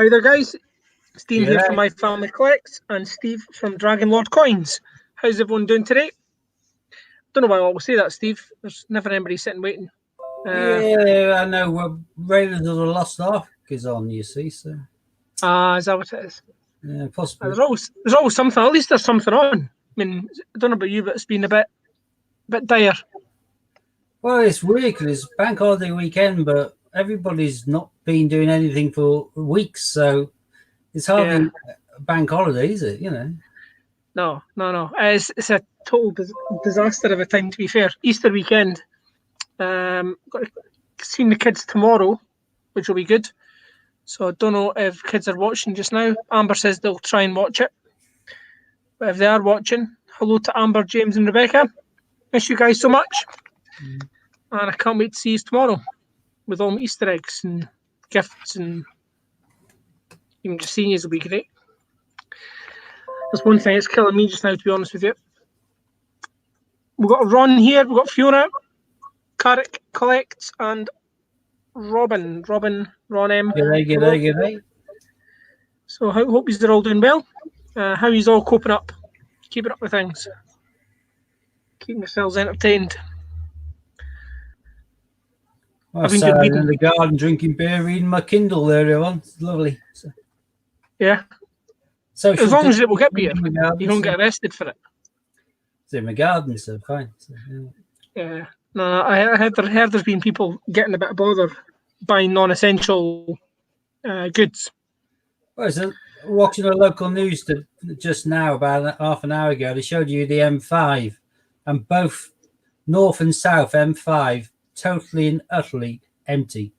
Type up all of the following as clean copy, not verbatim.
Hi there, guys. Steve here G'day. from My Family Collects and Steve from Dragon Lord Coins. How's everyone doing today? Don't know why I always say that, Steve. There's never anybody sitting waiting. Yeah, I know. Raiders of the Lost Ark is on, you see. So Is that what it is? yeah, possibly. There's always something. At least there's something on. I mean, I don't know about you, but it's been a bit dire. Well, it's weird because it's bank holiday weekend, but everybody's not been doing anything for weeks, so it's hardly a bank holiday, is it? You know. No. It's a total disaster of a time. To be fair, Easter weekend. Got to see the kids tomorrow, which will be good. So I don't know if kids are watching just now. Amber says they'll try and watch it. But if they are watching, hello to Amber, James and Rebecca. Miss you guys so much. And I can't wait to see you tomorrow with all my Easter eggs and gifts, and even just seeing you will be great. That's one thing that's killing me just now, to be honest with you. We've got Ron here, we've got Fiona, Carrick Collects, and Ron M. G'day. So I hope you're all doing well. How are you all coping up? Keeping up with things? Keeping yourselves entertained? I sat out in the garden drinking beer, reading my Kindle there, everyone. It's lovely. So, yeah. Social as long as it will get beer, garden, you don't get arrested for it. It's in my garden, so fine. So, yeah. No, I heard there's been people getting a bit bothered buying non-essential goods. Well, so watching the local news just now, about half an hour ago, they showed you the M5, and both north and south M5 totally and utterly empty.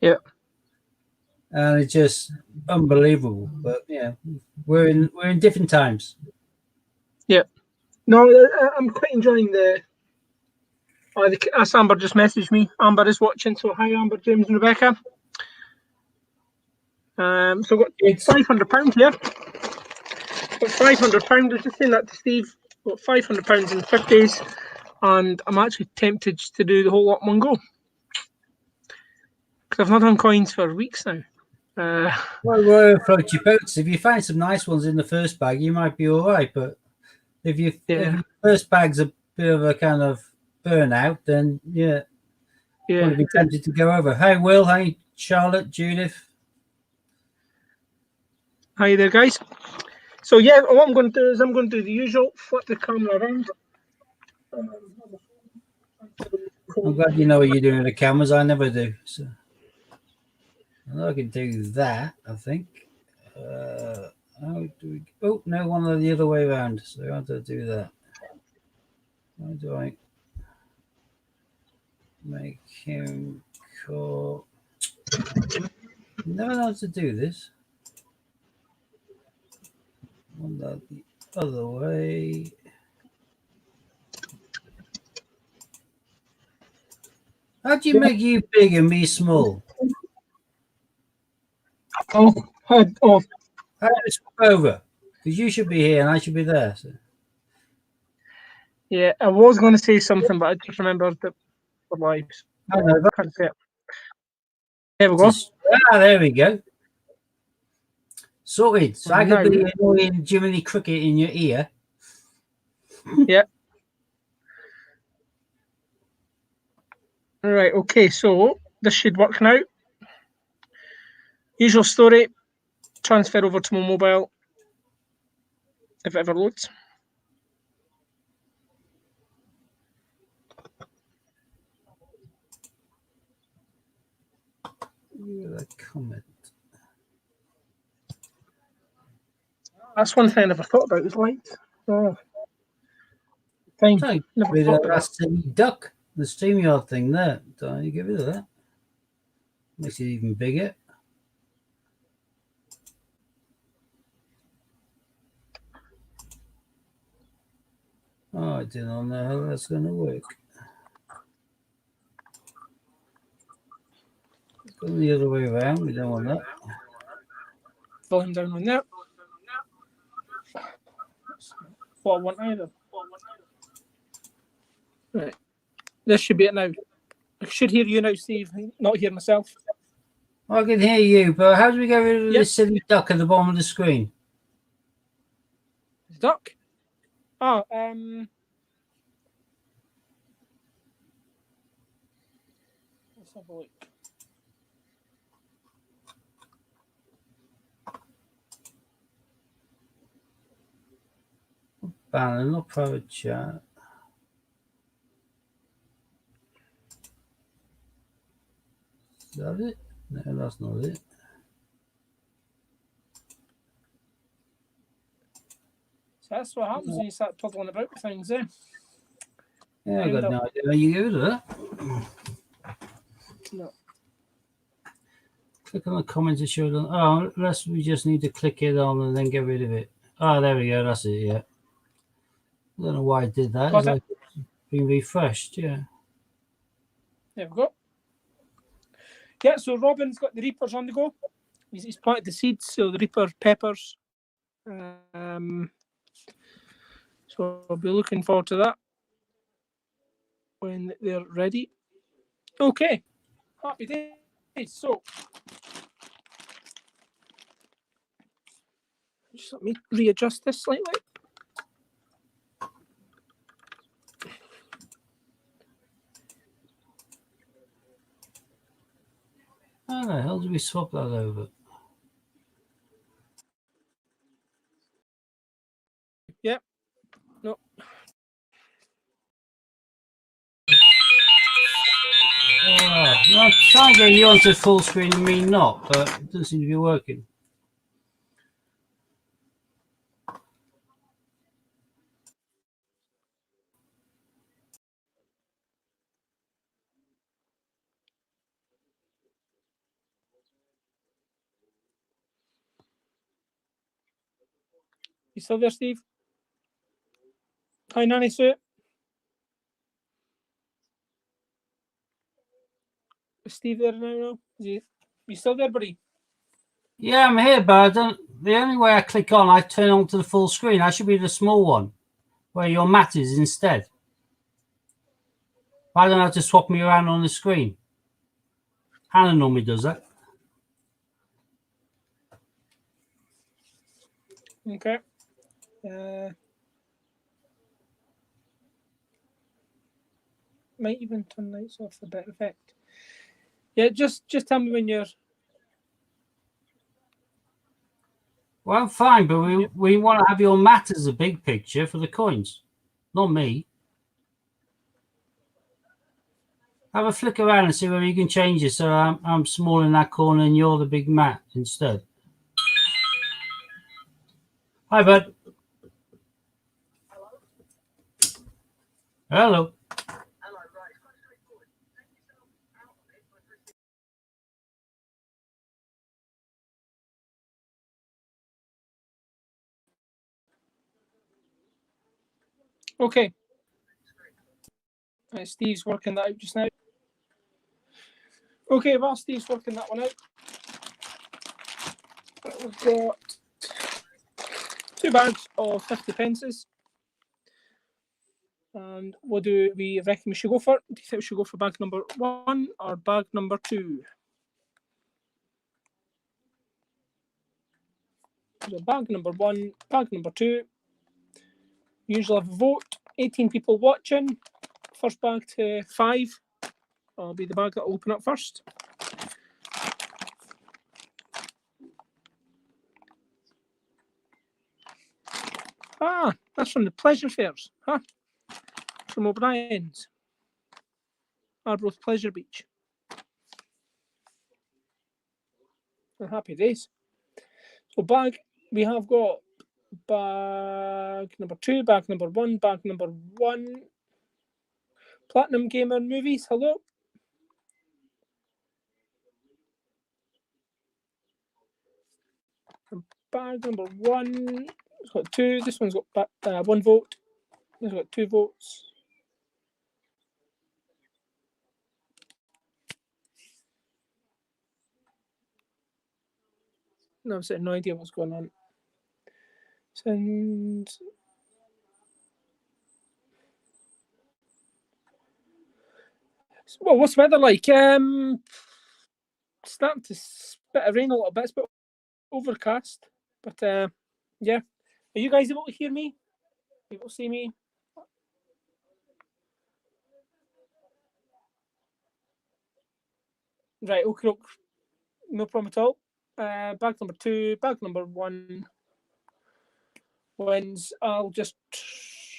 Yeah. And it's just unbelievable. But yeah, we're in different times. Yeah. No, I'm quite enjoying as Amber just messaged me. Amber is watching, so hi Amber, James and Rebecca. So got £500 here. Got £500. I was just saying that to Steve. Got £500 in 50s, and I'm actually tempted to do the whole lot in one go because I've not done coins for weeks now. Well, we'll float your boats. If you find some nice ones in the first bag, you might be all right. But if your first bag's a bit of a kind of burnout, then probably be tempted to go over. Hi, Will. Hi, Charlotte, Judith. Hi there, guys. So what I'm going to do is I'm going to do the usual, flip the camera around. I'm glad you know what you're doing with the cameras. I never do. So I can do that, I think. How do we? Oh no, one of the other way around. So how do I do that? How do I make him call? Never know how to do this. One that the other way. How do you make you big and me small? How do I swap over? Because you should be here and I should be there. So. Yeah, I was going to say something, but I just remembered that the lives. Can't say it. There we go. There we go. Sorted. So I could be annoying Jiminy Cricket in your ear. Yeah. All right. Okay. So this should work now. Usual story. Transfer over to my mobile. If it ever loads. A comment. That's one thing I never thought about was lights. Oh. Fine. That's the duck, the StreamYard thing there. Don't you get rid of that? Makes it even bigger. Oh, I don't know how that's going to work. Go the other way around. We don't want that. Volume down on there. What I want either. Right. This should be it now. I should hear you now, Steve. Not hear myself. I can hear you, but how do we get rid of Yep. this silly duck at the bottom of the screen? Duck. Oh, let's have a look. Banner, not private chat. Is that it? No, that's not it. So that's what happens when you start puzzling about with things, eh? Yeah, I got no idea how you do that. No. Click on the comments to show them. Oh, unless we just need to click it on and then get rid of it. Oh, there we go. That's it. Yeah. I don't know why I did that. It's like it's been refreshed. Yeah. There we go. Yeah, so Robin's got the Reapers on the go. He's planted the seeds, so the Reaper peppers. So I'll be looking forward to that when they're ready. Okay, happy days. So just let me readjust this slightly. How the hell did we swap that over? Yeah. No. I'm trying to get you onto full screen and me not, but it doesn't seem to be working. You still there, Steve? Hi, Nanny Sue. Is Steve there now? You still there, buddy? Yeah, I'm here, but I don't. The only way I click on, I turn on to the full screen. I should be the small one, where your mat is instead. Why don't I have to swap me around on the screen? Hannah normally does that. Okay. Might even turn lights off for a better effect. Yeah, just tell me when you're. Well, fine, but we want to have your mat as a big picture for the coins, not me. Have a flick around and see whether you can change it so I'm small in that corner and you're the big mat instead. Hi, bud. Hello. Okay. Steve's working that out just now. Okay, while Steve's working that one out, we've got 2 bags of 50 pences. And what do we reckon we should go for? Do you think we should go for bag number 1 or bag number 2? So bag number 1, bag number 2. Usually have a vote. 18 people watching. First bag to 5. I'll be the bag that will open up first. Ah, that's from the Pleasure Fairs, huh? From O'Brien's. Arbroath Pleasure Beach. Oh, happy days. So bag, we have got bag number 2, bag number 1, bag number 1. Platinum Gamer Movies, hello. And bag number 1, it's got 2. This one's got 1 vote. This one's got 2 votes. No, I've no idea what's going on. And well, what's the weather like? starting to spit of rain a little bit. It's a bit overcast, but yeah. Are you guys able to hear me? Able to see me? Right, okay, no problem at all. Bag number 2, bag number 1 wins. I'll just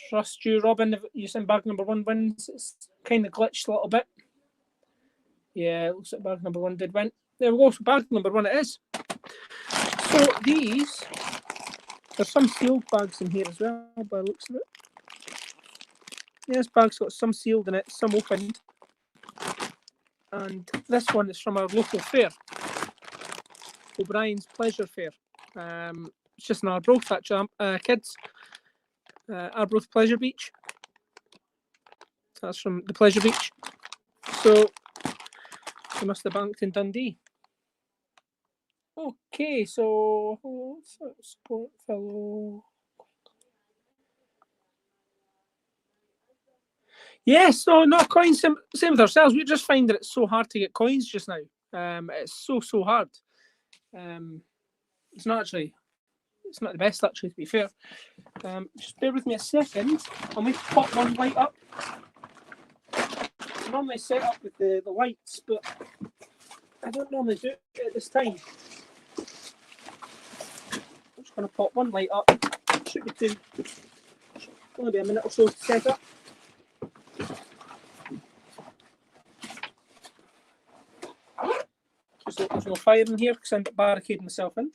trust you, Robin. If you send bag number 1 wins, it's kind of glitched a little bit. Yeah, it looks like bag number 1 did win. There we go. So bag number 1 it is. So these, there's some sealed bags in here as well, by the looks of it. Yes, bag's got some sealed in it, some opened. And this one is from our local fair, O'Brien's Pleasure Fair. It's just in Arbroath, actually, kids. Arbroath Pleasure Beach. So that's from the Pleasure Beach. So they must have banked in Dundee. Okay, so support fellow. Yes, no, not coins. Same with ourselves. We just find that it's so hard to get coins just now. It's so hard. It's not the best actually, to be fair. Just bear with me a second. I'll make pop one light up. I normally set up with the lights, but I don't normally do it at this time. I'm just going to pop one light up. Should be two. Only be a minute or so to set up. Just hope there's no fire in here because I'm barricading myself in.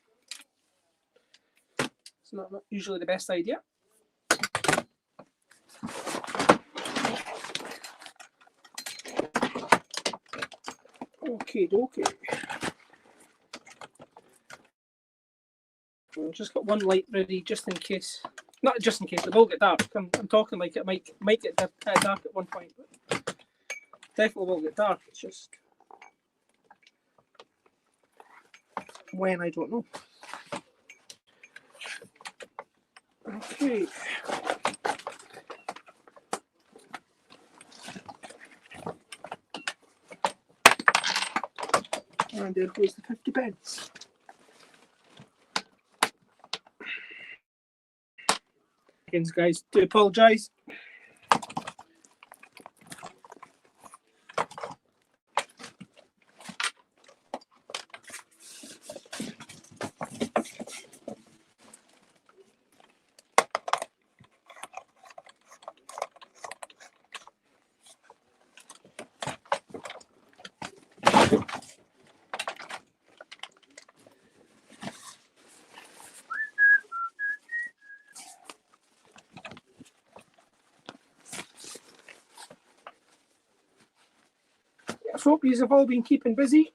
It's not usually the best idea. Okay. I've just got one light ready just in case. Not just in case, it will get dark. I'm talking like it might get dark at one point. But definitely will get dark. It's just when, I don't know. Okay. And there goes the 50 pence. Guys, do apologise. I hope you have all been keeping busy.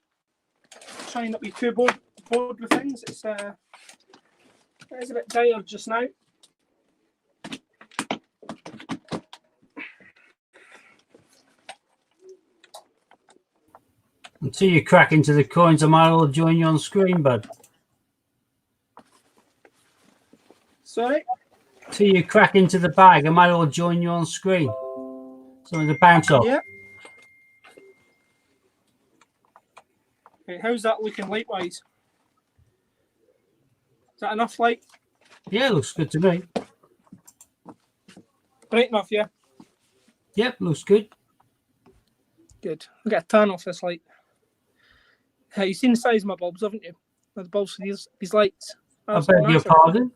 Trying not to be too bored with things. It is a bit dire just now. Until you crack into the coins, I might as well join you on screen, bud. Sorry? Till you crack into the bag, I might as well join you on screen. Something to bounce off. Yeah. Okay, how's that looking light-wise? Is that enough light? Yeah, looks good to me. Bright enough, yeah? Yep, looks good. Good. I'll get a tan off this light. You've seen the size of my bulbs, haven't you? The bulbs for these lights. I beg your pardon?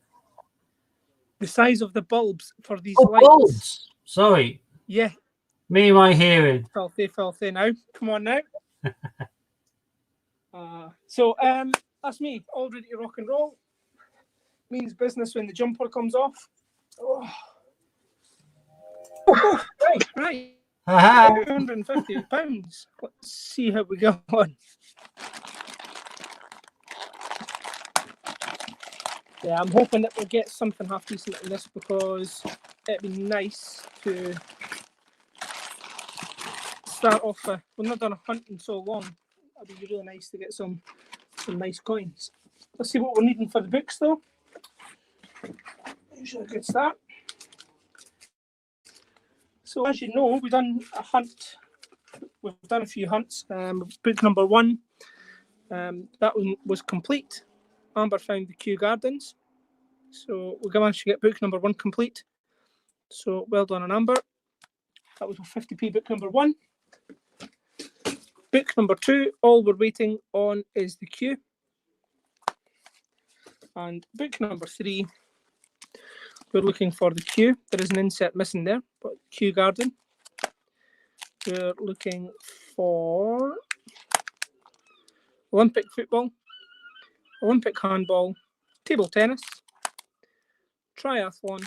The size of the bulbs for these lights. Bulbs! Sorry. Yeah. Me and my hearing. Filthy now. Come on now. So that's me, all ready to rock and roll. Means business when the jumper comes off. Oh. Right. £250. Let's see how we go on. Yeah, I'm hoping that we'll get something half decent out of this because it'd be nice to start off. We've not done a hunt in so long. It'd be really nice to get some nice coins. Let's see what we're needing for the books, though. Usually a good start. So as you know, we've done a hunt. We've done a few hunts. Book number 1 That one was complete. Amber found the Kew Gardens. So we managed to get book number 1 complete. So well done on Amber. That was a 50p book number 1. Book number 2, all we're waiting on is the Kew. And book number 3, we're looking for the Kew. There is an insert missing there, but Kew Garden. We're looking for Olympic football, Olympic handball, table tennis, triathlon,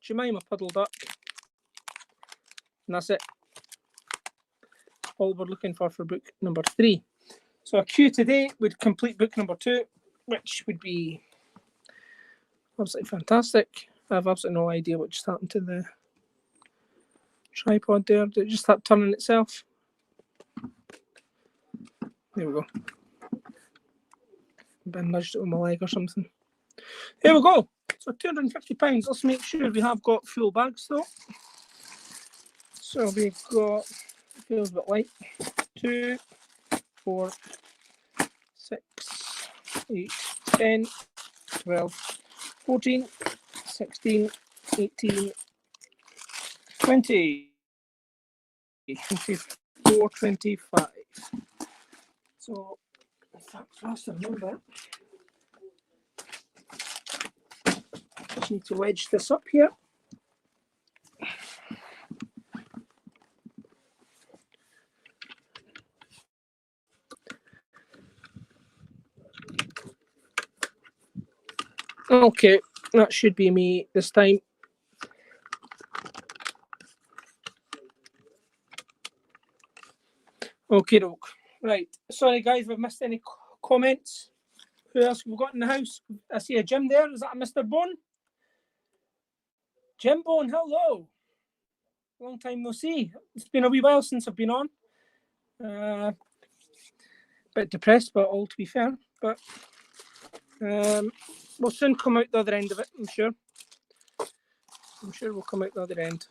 Jemima Puddle Duck, and that's it. All we're looking for book number 3. So a Kew today would complete book number 2, which would be absolutely fantastic. I have absolutely no idea what just happened to the tripod there. Did it just start turning itself? There we go. I've been nudged it with my leg or something. Here we go. So £250. Let's make sure we have got full bags though. So we've got, it feels a bit light, 2, 4, 6, 8, 10, 12, 14, 16, 18, 20, 24, 25. So, in fact, faster than that. Just need to wedge this up here. Okay, that should be me this time. Okay, doke. Right. Sorry, guys, if I've missed any comments. Who else have we got in the house? I see a Jim there. Is that a Mr. Bone? Jim Bone, hello. Long time no see. It's been a wee while since I've been on. Bit depressed, but all to be fair. But we'll soon come out the other end of it, I'm sure. I'm sure we'll come out the other end.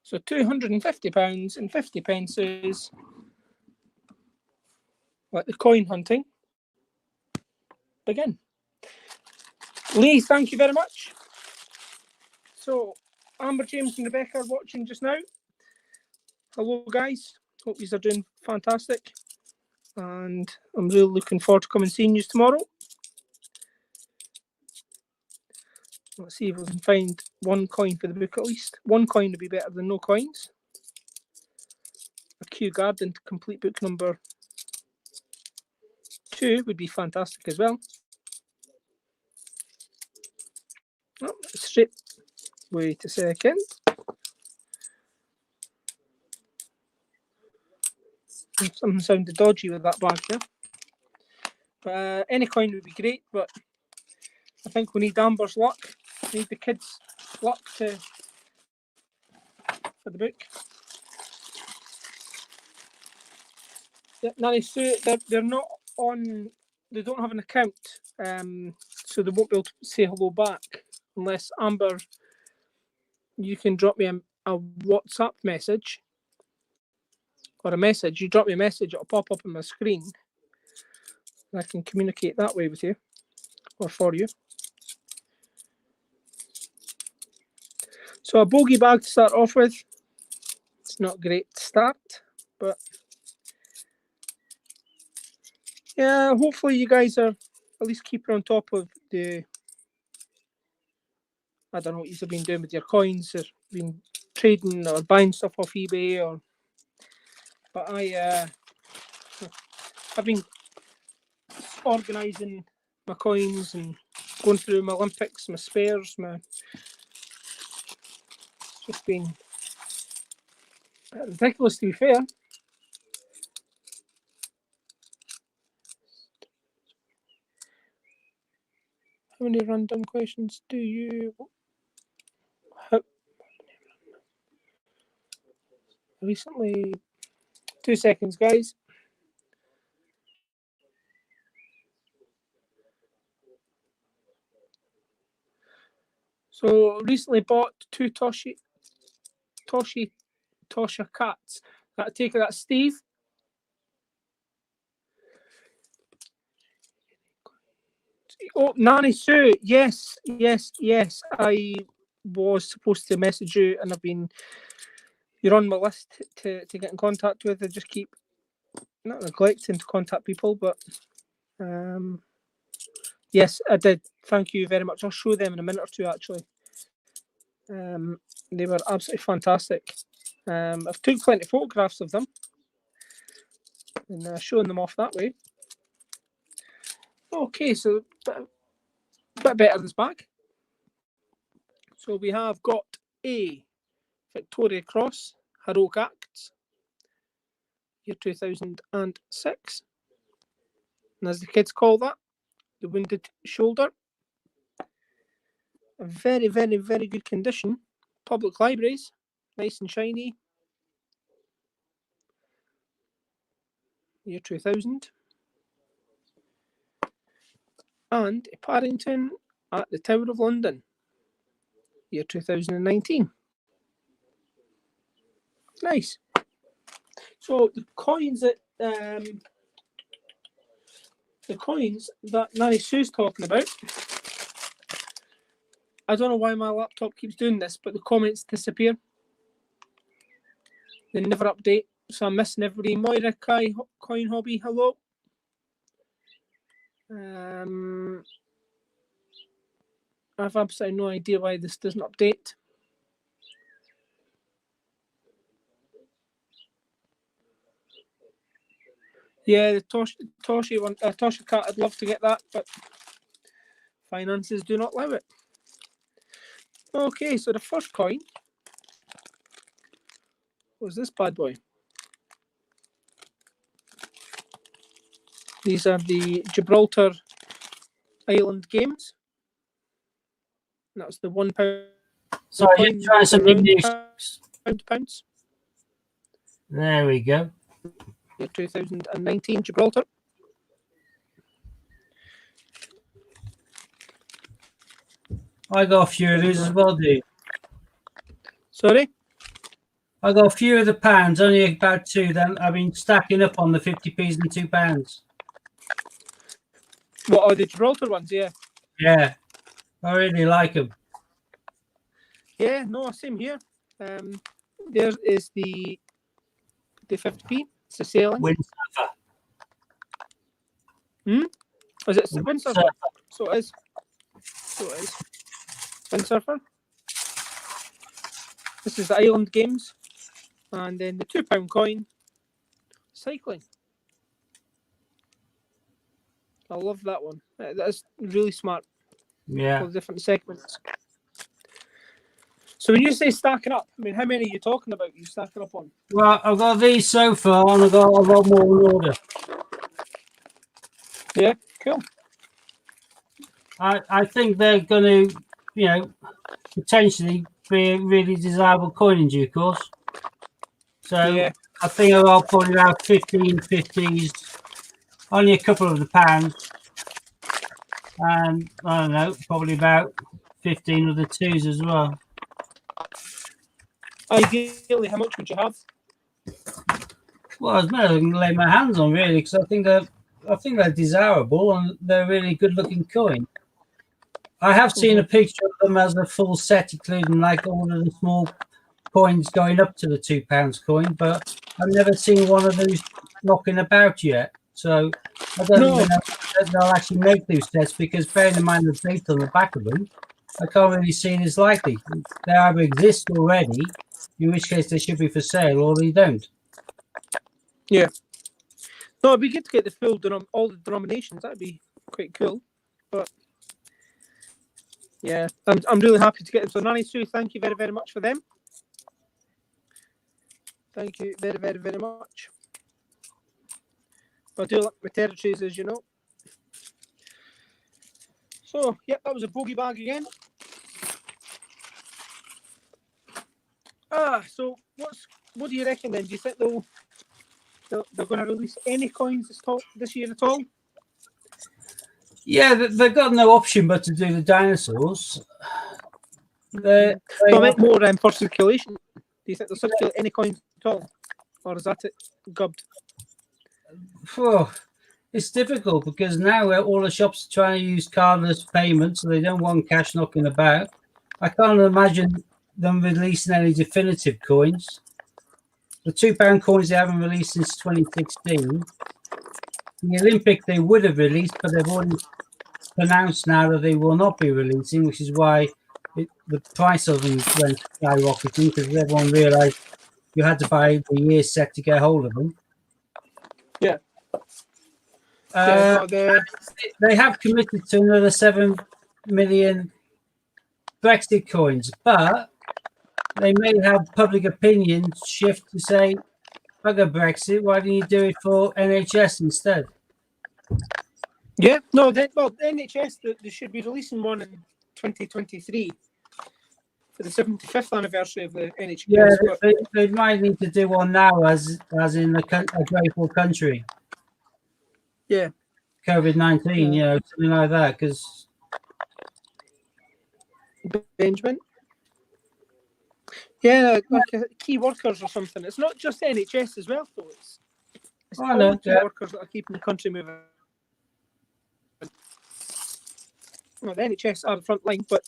So £250 and 50 pences. Let the coin hunting begin. Lee, thank you very much. So, Amber, James and Rebecca are watching just now. Hello, guys. Hope you are doing fantastic. And I'm really looking forward to coming and seeing you tomorrow. Let's see if we can find 1 coin for the book at least. 1 coin would be better than no coins. A Kew Garden to complete book number 2 would be fantastic as well. Oh, straight. Wait a second. Something sounded dodgy with that bag there. But any coin would be great, but I think we need Amber's luck. We need the kids' luck for the book. Yeah, Nanny Sue, they're not on, they don't have an account, so they won't be able to say hello back unless, Amber, you can drop me a WhatsApp message or a message. You drop me a message, it'll pop up on my screen. I can communicate that way with you or for you. So a bogey bag to start off with. It's not a great start, but yeah, hopefully you guys are at least keeping on top of the, I don't know what you've been doing with your coins, or been trading or buying stuff off eBay, or, but I've been organising my coins and going through my Olympics, my spares, it's just been ridiculous to be fair. How many random questions do you have recently? 2 seconds, guys. So recently bought 2 Tosha cats. I take it that's Steve. Oh, Nanny Sue. Yes. I was supposed to message you, and you're on my list to get in contact with. I just keep not neglecting to contact people, but yes, I did. Thank you very much. I'll show them in a minute or two, actually. They were absolutely fantastic. I've took plenty of photographs of them and showing them off that way. Okay, so a bit better this bag. So we have got a Victoria Cross Heroic Acts, year 2006. And as the kids call that, the Wounded Shoulder. A very, very, very good condition. Public libraries, nice and shiny. Year 2000. And a Paddington at the Tower of London, year 2019. Nice. So the coins that Nanny Sue's talking about, I don't know why my laptop keeps doing this, but the comments disappear. They never update, so I'm missing everybody. Moira Coin Hobby, hello. I have absolutely no idea why this doesn't update. Yeah, the Tosha Cat, I'd love to get that, but finances do not allow it. Okay, so the first coin was this bad boy. These are the Gibraltar Island games. That's the £1. Sorry, you're trying some English. Pounds. There we go. 2019 Gibraltar. I got a few of these as well, dude. Sorry? I got a few of the pounds, only about two. Then I've been stacking up on the 50p's and £2. What are the Gibraltar ones? Yeah. Yeah, I really like them. Yeah, no, same here. There is the 50p. It's a sailing. Windsurfer. Is it Windsurfer? So it is. Windsurfer. This is the Island Games. And then the £2 coin. Cycling. I love that one. That is really smart. Yeah. All the different segments. So when you say stacking up, I mean, how many are you talking about? You stacking up on? Well, I've got these so far, and I've got a lot more in order. Yeah, cool. I think they're going to, potentially be a really desirable coin in due course. So yeah. I think I'll probably have 15 50s, only a couple of the pounds, and I don't know, probably about 15 of the twos as well. Ideally, how much would you have? Well, I was going to lay my hands on really, because I think they're desirable and they're a really good-looking coin. I have seen a picture of them as a full set, including like all of the small coins going up to the £2 coin, but I've never seen one of those knocking about yet. So I don't even know if they'll actually make those sets, because bearing in mind the date on the back of them, I can't really see it as likely. They either exist already, in which case they should be for sale, or they don't. Yeah. No, it'd be good to get the full all the denominations. That'd be quite cool. But yeah, I'm really happy to get them. So Nanny Sue, thank you very, very much for them. Thank you very, very, very much. I do like my territories, as you know. So, yep, that was a bogey bag again. So what do you reckon then? Do you think they're going to release any coins this year at all? Yeah, they've got no option but to do the dinosaurs. I meant more for circulation. Do you think they'll circulate any coins at all? or is that it gubbed? Oh, it's difficult because now all the shops are trying to use cardless payments, so they don't want cash knocking about. I can't imagine them releasing any definitive coins. The £2 coins they haven't released since 2016. The Olympic they would have released, but they've already announced now that they will not be releasing, which is why the price of them went skyrocketing because everyone realised you had to buy the year set to get hold of them. Yeah. Yeah, they have committed to another 7 million Brexit coins, but they may have public opinion shift to say, bugger Brexit, why didn't you do it for NHS instead? Yeah, no, the NHS, they should be releasing one in 2023 for the 75th anniversary of the NHS. Yeah, they might need to do one now as in a grateful country. Yeah. COVID-19, something like that, because Benjamin. Yeah, like key workers or something. It's not just NHS as well, though. It's all the key workers that are keeping the country moving. Well, the NHS are the front line, but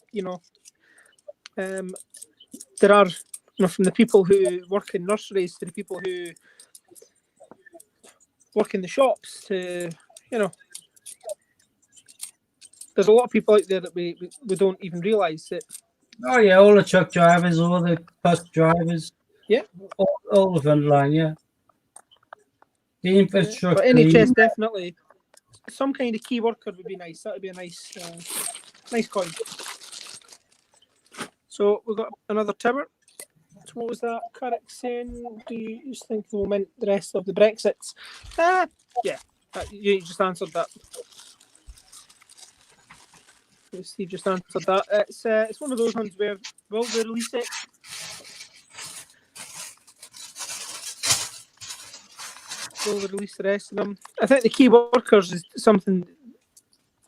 there are, from the people who work in nurseries to the people who work in the shops to, there's a lot of people out there that we don't even realise that. Oh yeah, all the truck drivers, all the bus drivers, all the front line, the infrastructure. But NHS definitely, some kind of key worker would be nice. That would be a nice coin. So we've got another tower. So what was that? Carrick saying, do you think they will mint the rest of the Brexits? Yeah, you just answered that. Steve just answered that. It's one of those ones where will they release it? Will they release the rest of them? I think the key workers is something.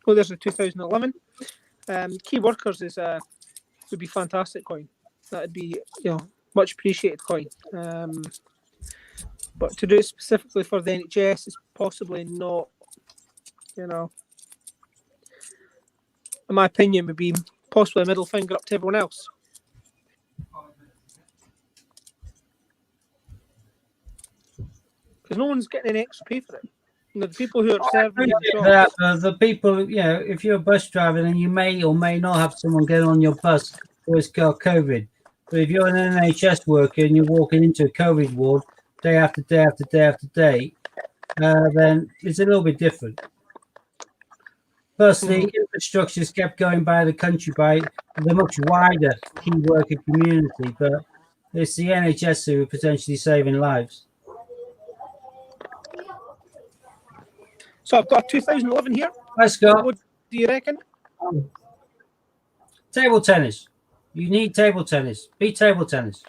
Oh, there's a 2011. Key workers would be fantastic coin. That'd be much appreciated coin. But to do it specifically for the NHS is possibly not. In my opinion, would be possibly a middle finger up to everyone else. Because no one's getting any extra pay for it. The people who are serving the people, if you're a bus driver, then you may or may not have someone get on your bus who has got COVID. But if you're an NHS worker and you're walking into a COVID ward day after day after day after day, then it's a little bit different. Plus, the infrastructure is kept going by the country by the much wider key worker community, but it's the NHS who are potentially saving lives. So I've got 2011 here. Let's go. What do you reckon? Table tennis. You need table tennis. Be table tennis.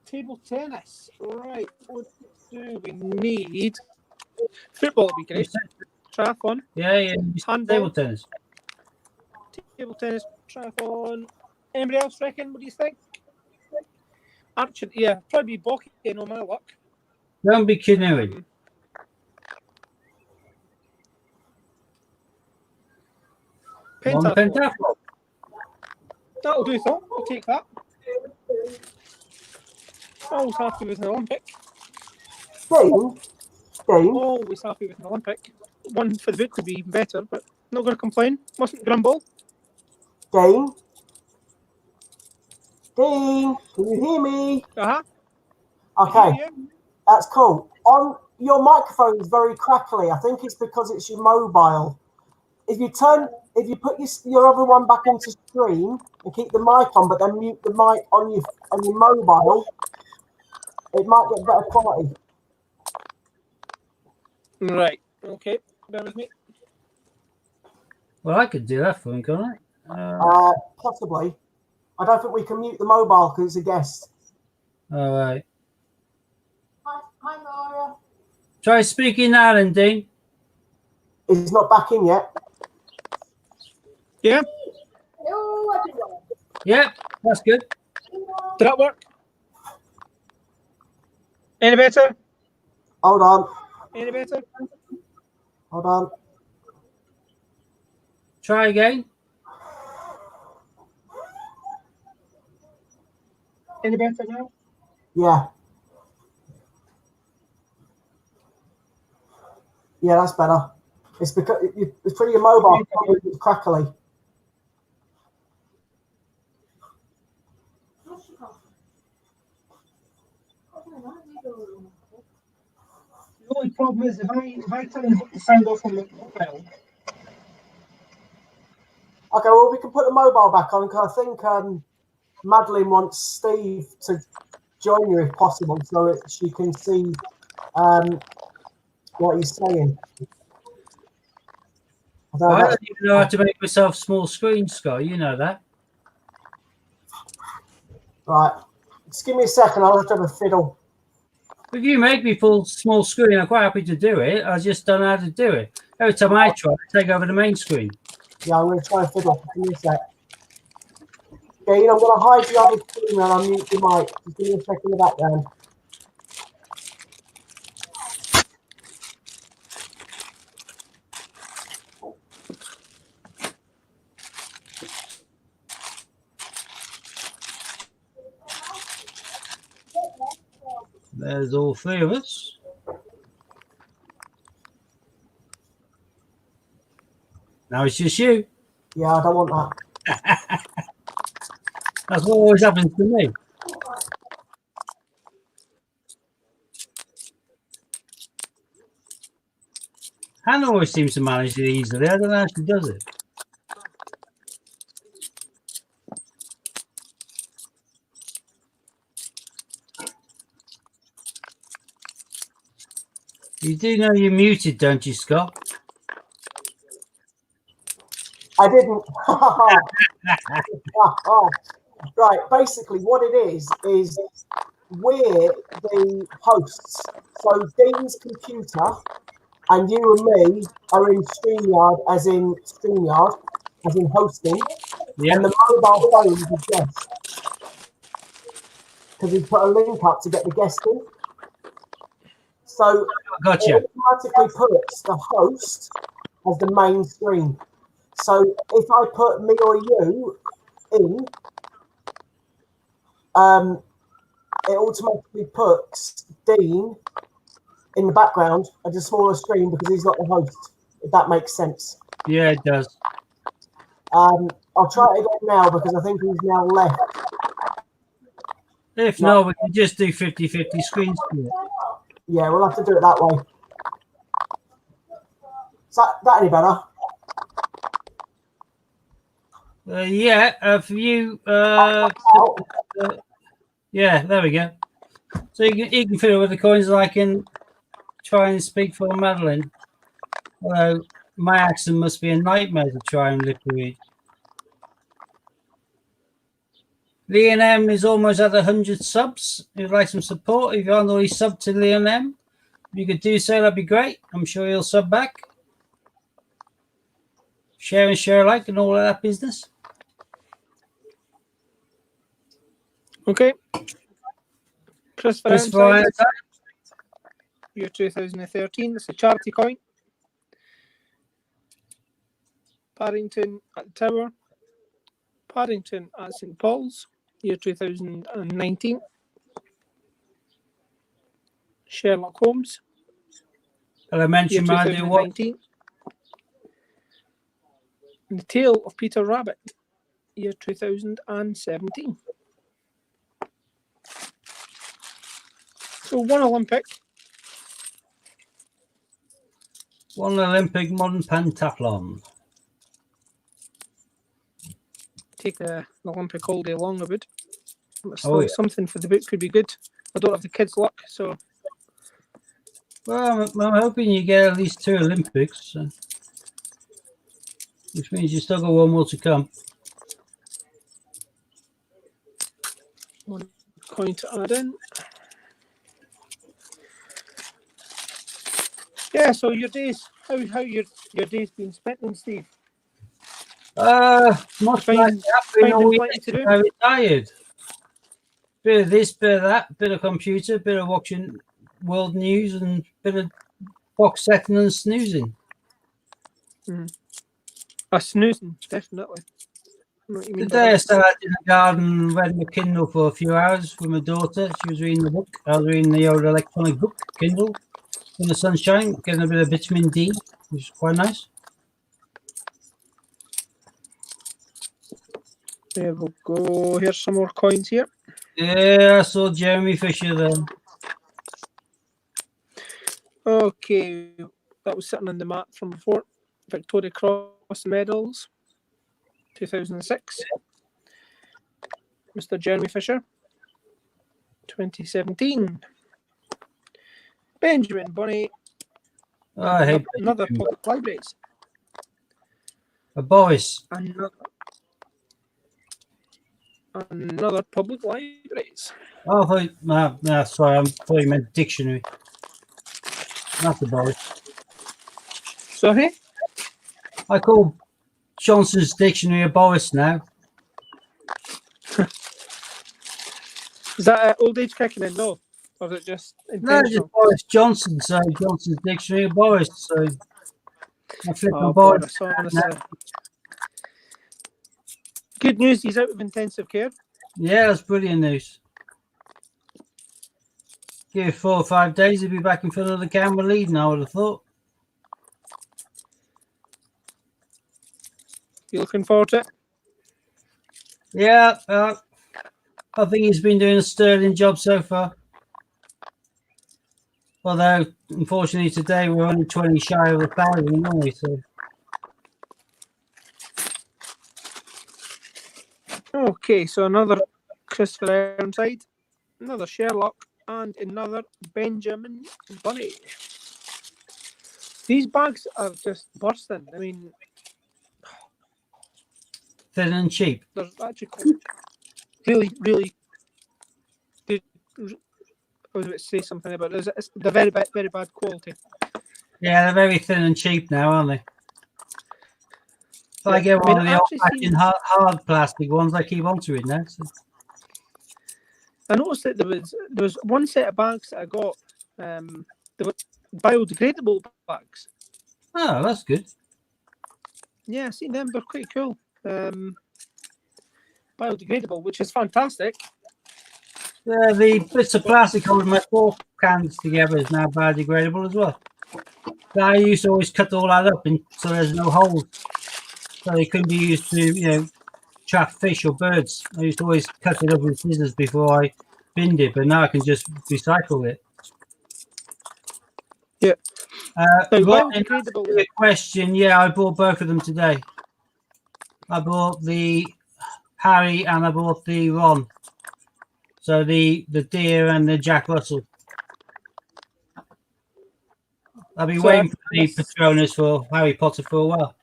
Table tennis. Right. What do we need? Football would be great. Triathlon. Yeah. Handball. Table tennis. Table tennis, triathlon. Anybody else reckon? What do you think? Archery. Yeah, probably Bocky, no matter luck. Don't be canoeing. Pentathlon. That'll do, though. I'll take that. Always happy with an Olympic. Always happy with an Olympic. One for the book would be even better, but not going to complain. Mustn't grumble. Dean, can you hear me? Okay, that's cool. On your microphone is very crackly. I think it's because it's your mobile. If you put your other one back into stream and keep the mic on, but then mute the mic on your mobile, it might get better quality. Right. Okay. Bear with me. Well, I could do that for him, can't I? Possibly. I don't think we can mute the mobile because it's a guest. All right. Hi, Laura. Try speaking now, then, Dean. He's not back in yet. Yeah. Yeah, that's good. Did that work? Any better? Hold on. Any better? Hold on. Try again. Any better now? Yeah. Yeah, that's better. It's because it's pretty immobile. It's crackly. The only problem is if I turn the sound off on the mobile. Okay, well, we can put the mobile back on because I think Madeline wants Steve to join you if possible so that she can see what he's saying. I don't even know how to make myself small screen, Scott. You know that. Right. Just give me a second. I'll have to have a fiddle. If you make me full small screen, I'm quite happy to do it. I just don't know how to do it. Every time I try, I take over the main screen. Yeah, I'm going to try and fiddle. Give me a sec. Okay, I'm going to hide the other screen and unmute your mic. Just give me a second in the background. There's all three of us. Now it's just you. Yeah, I don't want that. That's what always happens to me. Hannah always seems to manage it easily. I don't know how she does it. You do know you're muted, don't you, Scott? I didn't. Right, basically what it is we're the hosts. So Dean's computer and you and me are in StreamYard, as in hosting. Yeah. And the mobile phone is a guest. Because we put a link up to get the guest in. So gotcha. It automatically puts the host as the main screen. So if I put me or you in, it automatically puts Dean in the background at a smaller screen because he's not the host, if that makes sense. Yeah, it does. I'll try it again now because I think he's now left. If not, we can just do 50-50 screen split. Yeah, we'll have to do it that way. Is that any better? Yeah, for you. Yeah, there we go. So you can fiddle with the coins, and I can try and speak for Madeline. Although my accent must be a nightmare to try and lip read. Leon M is almost at 100 subs. If you'd like some support, if you aren't already subbed to Leon M, if you could do so, that'd be great. I'm sure he'll sub back. Share and share alike and all of that business. Okay. Christopher year 2013. It's a charity coin. Paddington at the Tower. Paddington at St. Paul's, year 2019. Sherlock Holmes. Elementary, year 2019. And the Tale of Peter Rabbit, year 2017. So one Olympic. One Olympic modern pentathlon. Take the Olympic all day long a bit. Still something for the book could be good. I don't have the kids' luck, so. Well, I'm hoping you get at least 2 Olympics, which means you still got one more to come. One coin to add in. Yeah, so your days, how your days been spent then, Steve? Much like I retired. Bit of this, bit of that, bit of computer, bit of watching world news and a bit of box setting and snoozing. Snoozing, definitely. What you mean by Today I that? sat out in the garden reading a Kindle for a few hours with my daughter. She was reading the book. I was reading the old electronic book, Kindle, in the sunshine, getting a bit of vitamin D, which is quite nice. There we go. Here's some more coins here. Yeah, I saw Jeremy Fisher there. Okay, that was sitting on the mat from before. Victoria Cross medals, 2006. Mr. Jeremy Fisher, 2017. Benjamin Bunny. Oh, I hate another public libraries. A Boris. Another public libraries. Oh, sorry, I thought you meant dictionary. Not the Boris. Sorry? I call Johnson's dictionary a Boris now. Is that old age kicking in? No. Or is it just intentional? No, just Boris Johnson. So Johnson's dictionary of Boris. So I flip Boris, honestly. Good news, he's out of intensive care. Yeah, that's brilliant news. Give it 4 or 5 days, he'll be back in front of the camera leading, I would have thought. You looking forward to it? Yeah, I think he's been doing a sterling job so far. Although, unfortunately, today we're only 20 shy of 1,000, aren't we? So. Okay, so another Christopher Ironside, another Sherlock, and another Benjamin Bunny. These bags are just bursting. I mean, thin and cheap. They're actually really, really good. I was about to say something about it. They're very bad quality. Yeah, they're very thin and cheap now, aren't they? If I get one of the old-fashioned hard plastic ones, I keep on to it now. So. I noticed that there was one set of bags that I got. They were biodegradable bags. Oh, that's good. Yeah, I've seen them. They're quite cool. Biodegradable, which is fantastic. Yeah, the bits of plastic holding my fork cans together is now biodegradable as well. So I used to always cut all that up, and so there's no holes, so they couldn't be used to, trap fish or birds. I used to always cut it up with scissors before I binned it, but now I can just recycle it. Yeah. Biodegradable question. Yeah, I bought both of them today. I bought the Harry and I bought the Ron. So the deer and the Jack Russell. I've been waiting for the Patronus for Harry Potter for a while.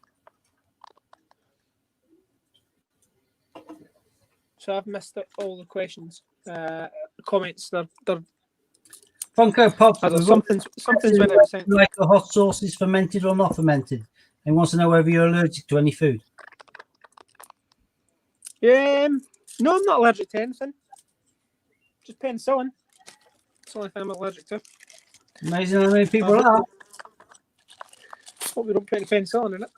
So I've missed all the questions, comments. They're Funko Pops. Something's been sent. Like the hot sauce is fermented or not fermented, and wants to know whether you're allergic to any food. No, I'm not allergic to anything. Just penicillin. That's the only thing I'm allergic to. Amazing how many people are. Hope we don't put any penicillin in it.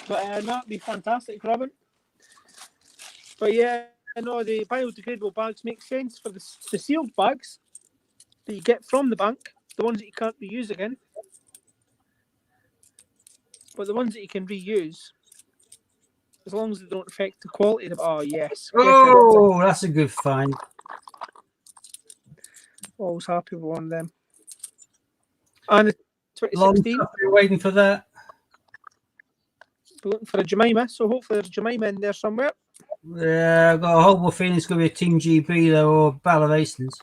But that'd be fantastic, Robin. But yeah, no, the biodegradable bags make sense for the sealed bags that you get from the bank, the ones that you can't reuse again. But the ones that you can reuse, as long as they don't affect the quality of oh yes. Oh, that's a good find. Always happy with one of them. And the 2016. You're waiting for that. We're looking for a Jemima, so hopefully there's a Jemima in there somewhere. Yeah, I've got a horrible feeling it's going to be a Team GB though, or Battle of Hastings.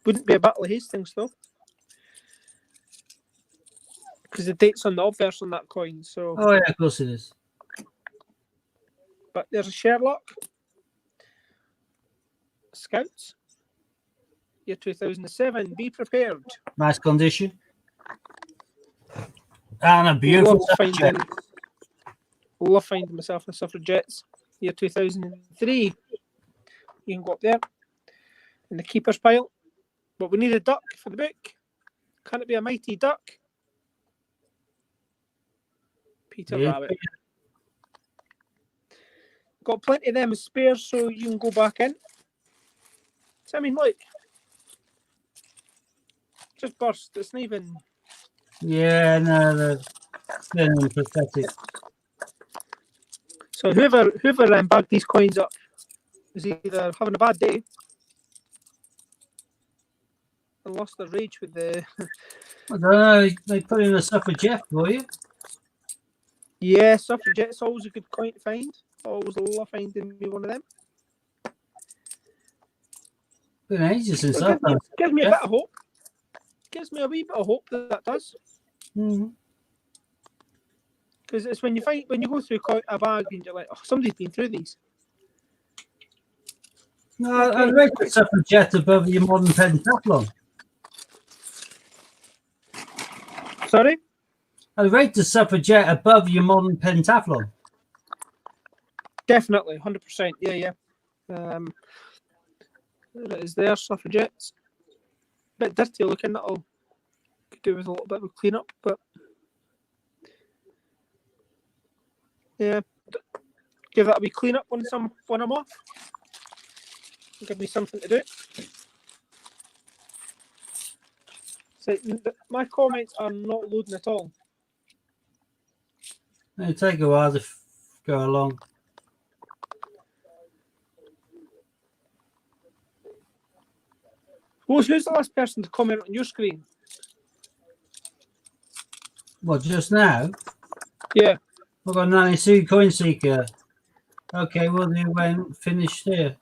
Wouldn't be a Battle of Hastings though, because the date's on the obverse on that coin. So. Oh yeah, of course it is. But there's a Sherlock. Scouts. Year 2007. Be prepared. Nice condition. And a beautiful subject. love finding myself in the suffragettes. Year 2003. You can go up there in the keeper's pile. But we need a duck for the book. Can it be a mighty duck? Peter Rabbit. Got plenty of them as spares, so you can go back in. So, I mean, look. Just burst. It's not even... Yeah, no, they're pathetic. So whoever bagged these coins up is either having a bad day and lost their rage with the... I don't know, they put in a suffragette for you. Yeah, suffragette's always a good coin to find. Always love finding me one of them. Been ages since I've done. Gives me a bit of hope. Gives me a wee bit of hope that does. Because it's when you go through a bag and you're like, oh, somebody's been through these. No, I rate the suffragette above your modern pentathlon. Sorry? I rate the suffragette above your modern pentathlon. Definitely, 100%. Yeah. There it is there, suffragettes. Bit dirty looking, that'll could do with a little bit of a clean up, but yeah. Give that a wee clean up when I'm off. Give me something to do. So my comments are not loading at all. It'll take a while to go along. Who's the last person to comment on your screen? What, just now? Yeah. I've got 92 coin seeker. Okay, well, they went finished here.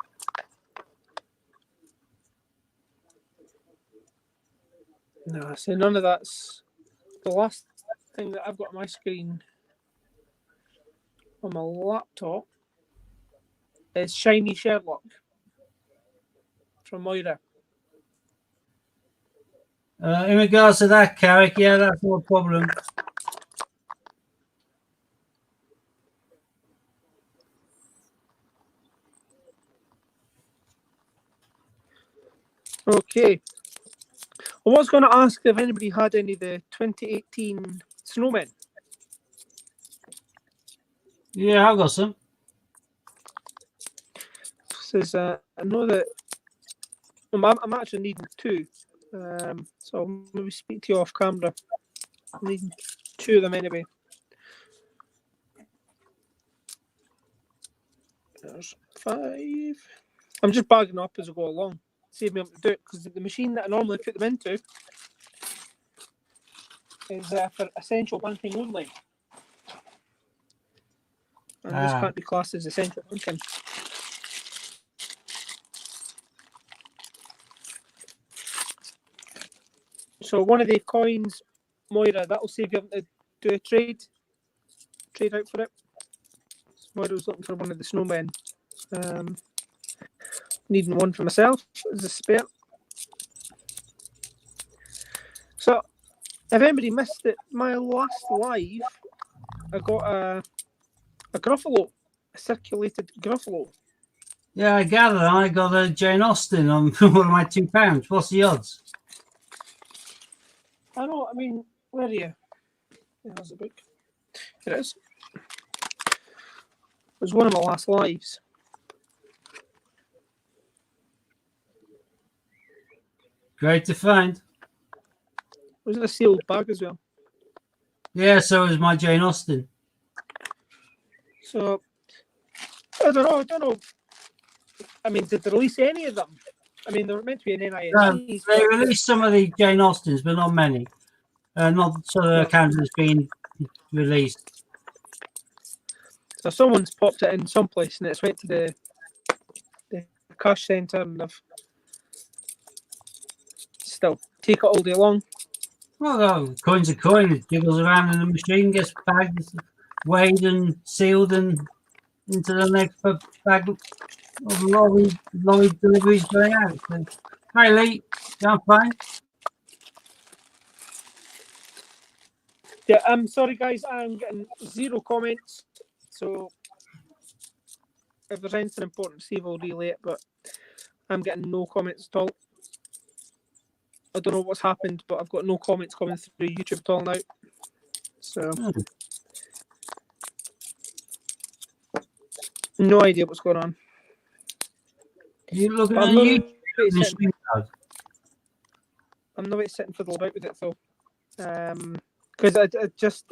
No, so none of that's the last thing that I've got on my screen on my laptop is Shiny Sherlock from Moira. In regards to that, Carrick, yeah, that's no problem. Okay. I was going to ask if anybody had any of the 2018 snowmen. Yeah, I've got some. Says I know that I'm actually needing two. So I'll maybe speak to you off camera. I'm needing two of them anyway. There's 5. I'm just bagging up as I go along. Save me up to do it because the machine that I normally put them into is for essential banking only. And this can't be classed as essential banking. So one of the coins, Moira, that'll save you having to do a trade out for it. Moira was looking for one of the snowmen. Needing one for myself as a spare. So, if anybody missed it, my last live, I got a Gruffalo, a circulated Gruffalo. Yeah, I gather I got a Jane Austen on one of my £2. What's the odds? I know, I mean, where are you? There's the book. Here it is. It was one of my last lives. Great to find. Was it a sealed bag as well? Yeah, so is my Jane Austen. So, I don't know. I mean, did they release any of them? I mean, they were meant to be an NIS. No, they released some of the Jane Austens, but not many. Not so the account has been released. So someone's popped it in someplace and it's went to the cash centre and they've still take it all day long. Well, coin's a coin. It jiggles around in the machine, gets bagged, weighed and sealed and into the next bag of lorry deliveries going out. So, hi, Lee. I'm fine. Yeah, I'm sorry, guys. I'm getting 0 comments. So if there's anything important, Steve will relay it, but I'm getting no comments at all. I don't know what's happened, but I've got no comments coming through YouTube at all now. So no idea what's going on. You looking But at YouTube? I'm not going to sit and fiddle about with it though. Because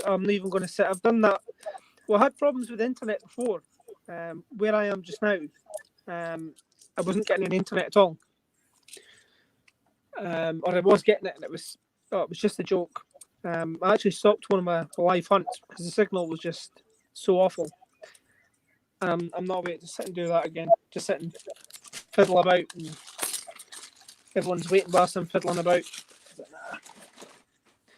I'm not even going to sit. I've done that. Well, I had problems with the internet before. Where I am just now, I wasn't getting any internet at all. Or I was getting it and it was just a joke. I actually stopped one of my live hunts because the signal was just so awful. I'm not waiting to sit and do that again. Just sit and fiddle about and everyone's waiting whilst I'm fiddling about.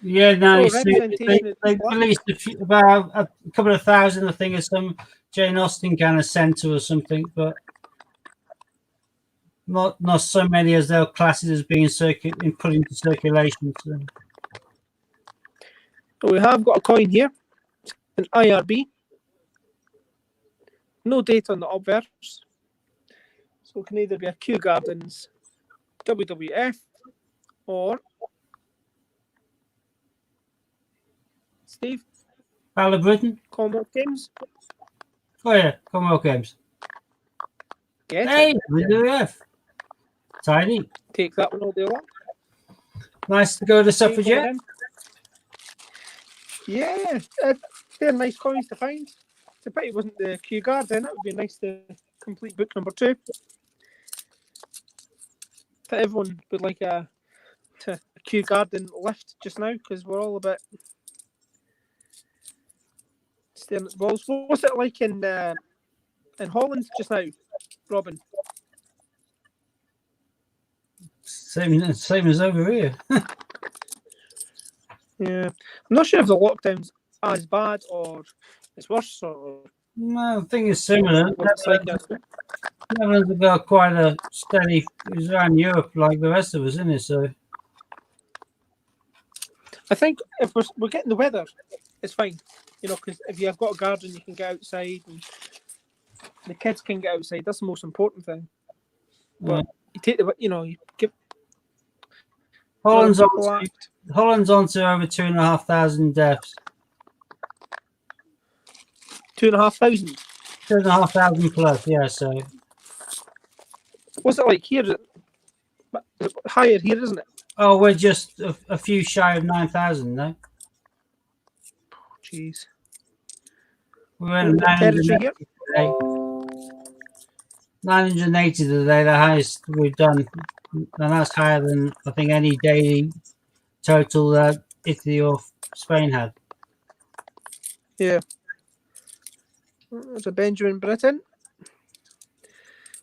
Yeah, no, they representation released about a couple of thousand, I think, of some Jane Austen kind of centre or something, but not so many as their classes as being put into circulation. So. We have got a coin here, an IRB. No date on the obverse. So it can either be a Kew Gardens WWF or Steve? Battle of Britain? Commonwealth Games? Oh yeah, Commonwealth Games. Hey, WWF. Tiny. Take that one all day long. Nice to go to Suffragette. Yeah, they're nice coins to find. It's a pity it wasn't the Kew Garden. It would be nice to complete book number 2. That everyone would like a Kew Garden lift just now because we're all a bit staring at the balls. What's it like in Holland just now, Robin? Same as over here. Yeah, I'm not sure if the lockdown's as bad or it's worse or. No, I think it's similar. Netherlands have got quite a steady. It's around Europe like the rest of us, isn't it? So I think if we're getting the weather, it's fine. You know, because if you've got a garden, you can get outside and the kids can get outside. That's the most important thing. But you take you give. Holland's on to over 2,500 deaths. 2,500. 2,500 plus, yeah. So what's it like here? It's higher here, isn't it? Oh, we're just a few shy of 9,000, no? Jeez. We went 980 today. 980 today, the highest we've done, and that's higher than I think any daily total that Italy or Spain had. Yeah. There's a Benjamin Britten.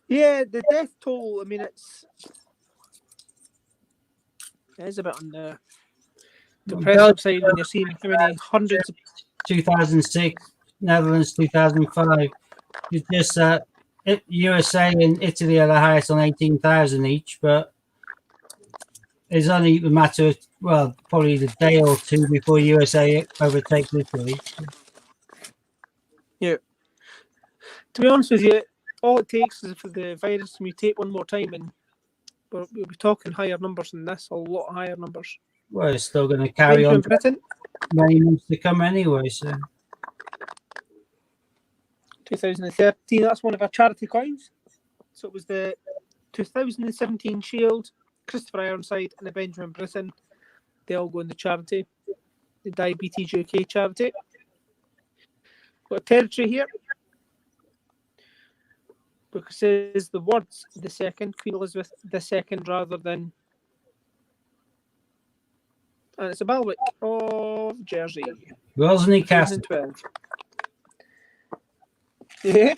Yeah, the death toll, I mean, it is a bit on the depressive side when you're seeing how many hundreds of... 2006, Netherlands 2005. It's just that USA and Italy are the highest on 18,000 each, but it's only a matter of, well, probably the day or two before USA overtakes Italy. Yeah. To be honest with you, all it takes is for the virus to mutate one more time and we'll be talking higher numbers than this, a lot higher numbers. Well, it's still going to carry on many months to come anyway, so... 2013, that's one of our charity coins. So it was the 2017 Shield, Christopher Ironside and the Benjamin Britten. They all go in the charity, the Diabetes UK charity. Got a territory here. Because it is the words the second, Queen Elizabeth II rather than... And it's a Balwick of Jersey. Wellesley Castle. 2012. Yeah.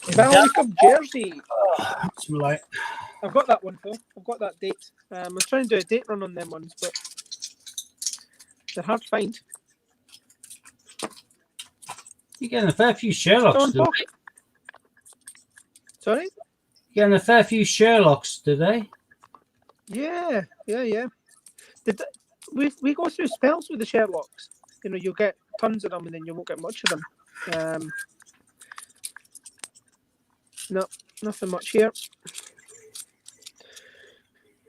Balwick of Jersey. I've got that one, though. I've got that date. I'm trying to do a date run on them ones, but they're hard to find. You're getting a fair few Sherlocks today. Sorry? You're getting a fair few Sherlocks today. Yeah. we go through spells with the Sherlocks. You know, you'll get tons of them, and then you won't get much of them. No, nothing much here.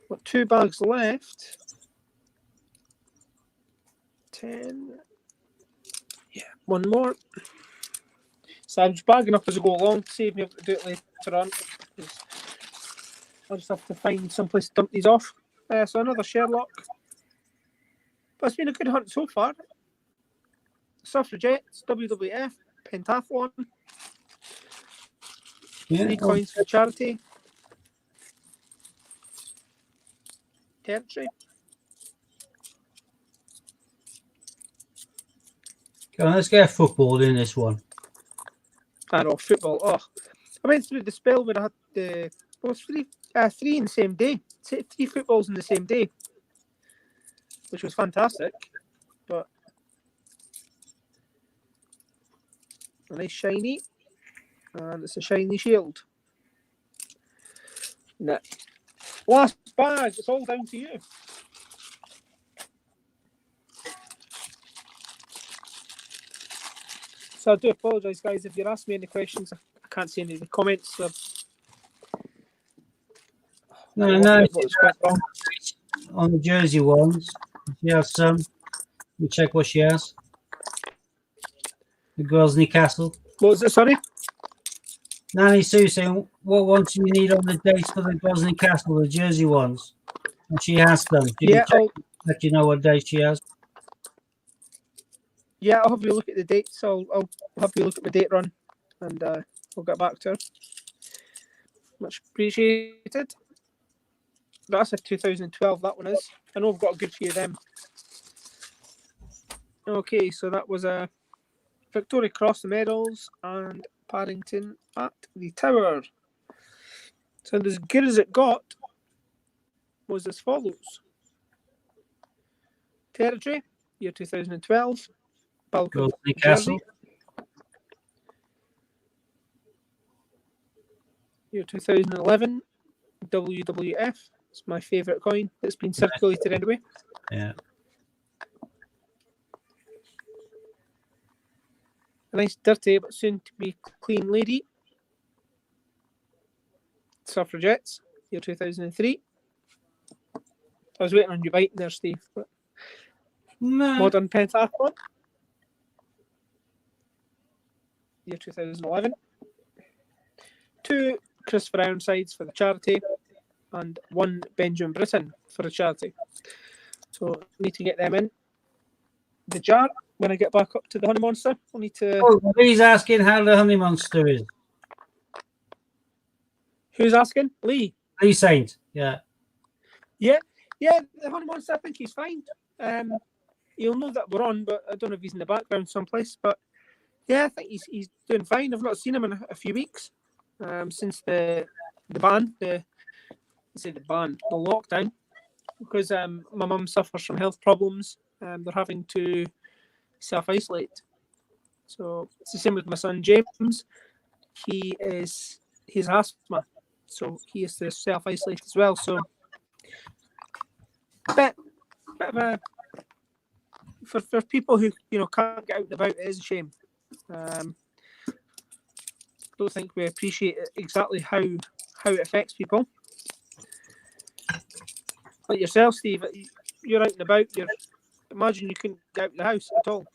Got 2 bags left. 10. Yeah, one more. So I'm just bagging up as I go along to save me able to do it later on. I'll just have to find someplace to dump these off. So another Sherlock. But it's been a good hunt so far. Suffragettes, WWF, Pentathlon. 3 coins for charity. Territory. Come on, let's get football in this one. I know, football. Oh, I went through the spell where I had the three in the same day. 3 footballs in the same day, which was fantastic. But a nice shiny, and it's a shiny shield. Nah. Last bag. It's all down to you. So I do apologise, guys, if you're asking me any questions. I can't see any of the comments. So No, on the jersey ones, she has some. Let me check what she has. The Grozny Castle. What was it, sorry? Nanny Sue saying, what ones do you need on the dates for the Grozny Castle, the jersey ones? And she has them. Yeah, let you know what date she has. Yeah, I'll have a look at the dates. I'll have a look at the date run, and we'll get back to her. Much appreciated. That's a 2012, that one is. I know I've got a good few of them. Okay, so that was a Victoria Cross, the medals, and Paddington at the Tower. So as good as it got was as follows. Territory, year 2012. Balkan Jersey. Year 2011. WWF. It's my favourite coin. It's been circulated anyway. Yeah. A nice dirty but soon to be clean lady. Suffragettes. Year 2003. I was waiting on you biting there, Steve. But No. Modern Pentathlon. Year 2011. 2 Christopher Ironsides for the charity, and 1 Benjamin Britten for the charity. So need to get them in the jar when I get back up to the Honey Monster. I'll need to. Oh, he's asking how the Honey Monster is. Who's asking? Lee. Lee Saint. Yeah. Yeah. The Honey Monster. I think he's fine. He'll know that we're on, but I don't know if he's in the background someplace. But yeah, I think he's doing fine. I've not seen him in a few weeks since the ban, the lockdown, because my mum suffers from health problems. They're having to self-isolate. So it's the same with my son James. He's asthma, so he has to self-isolate as well. So bit of a for people who can't get out and about, it is a shame. Don't think we appreciate exactly how it affects people. Like yourself, Steve, you're out and about. Imagine you couldn't get out of the house at all.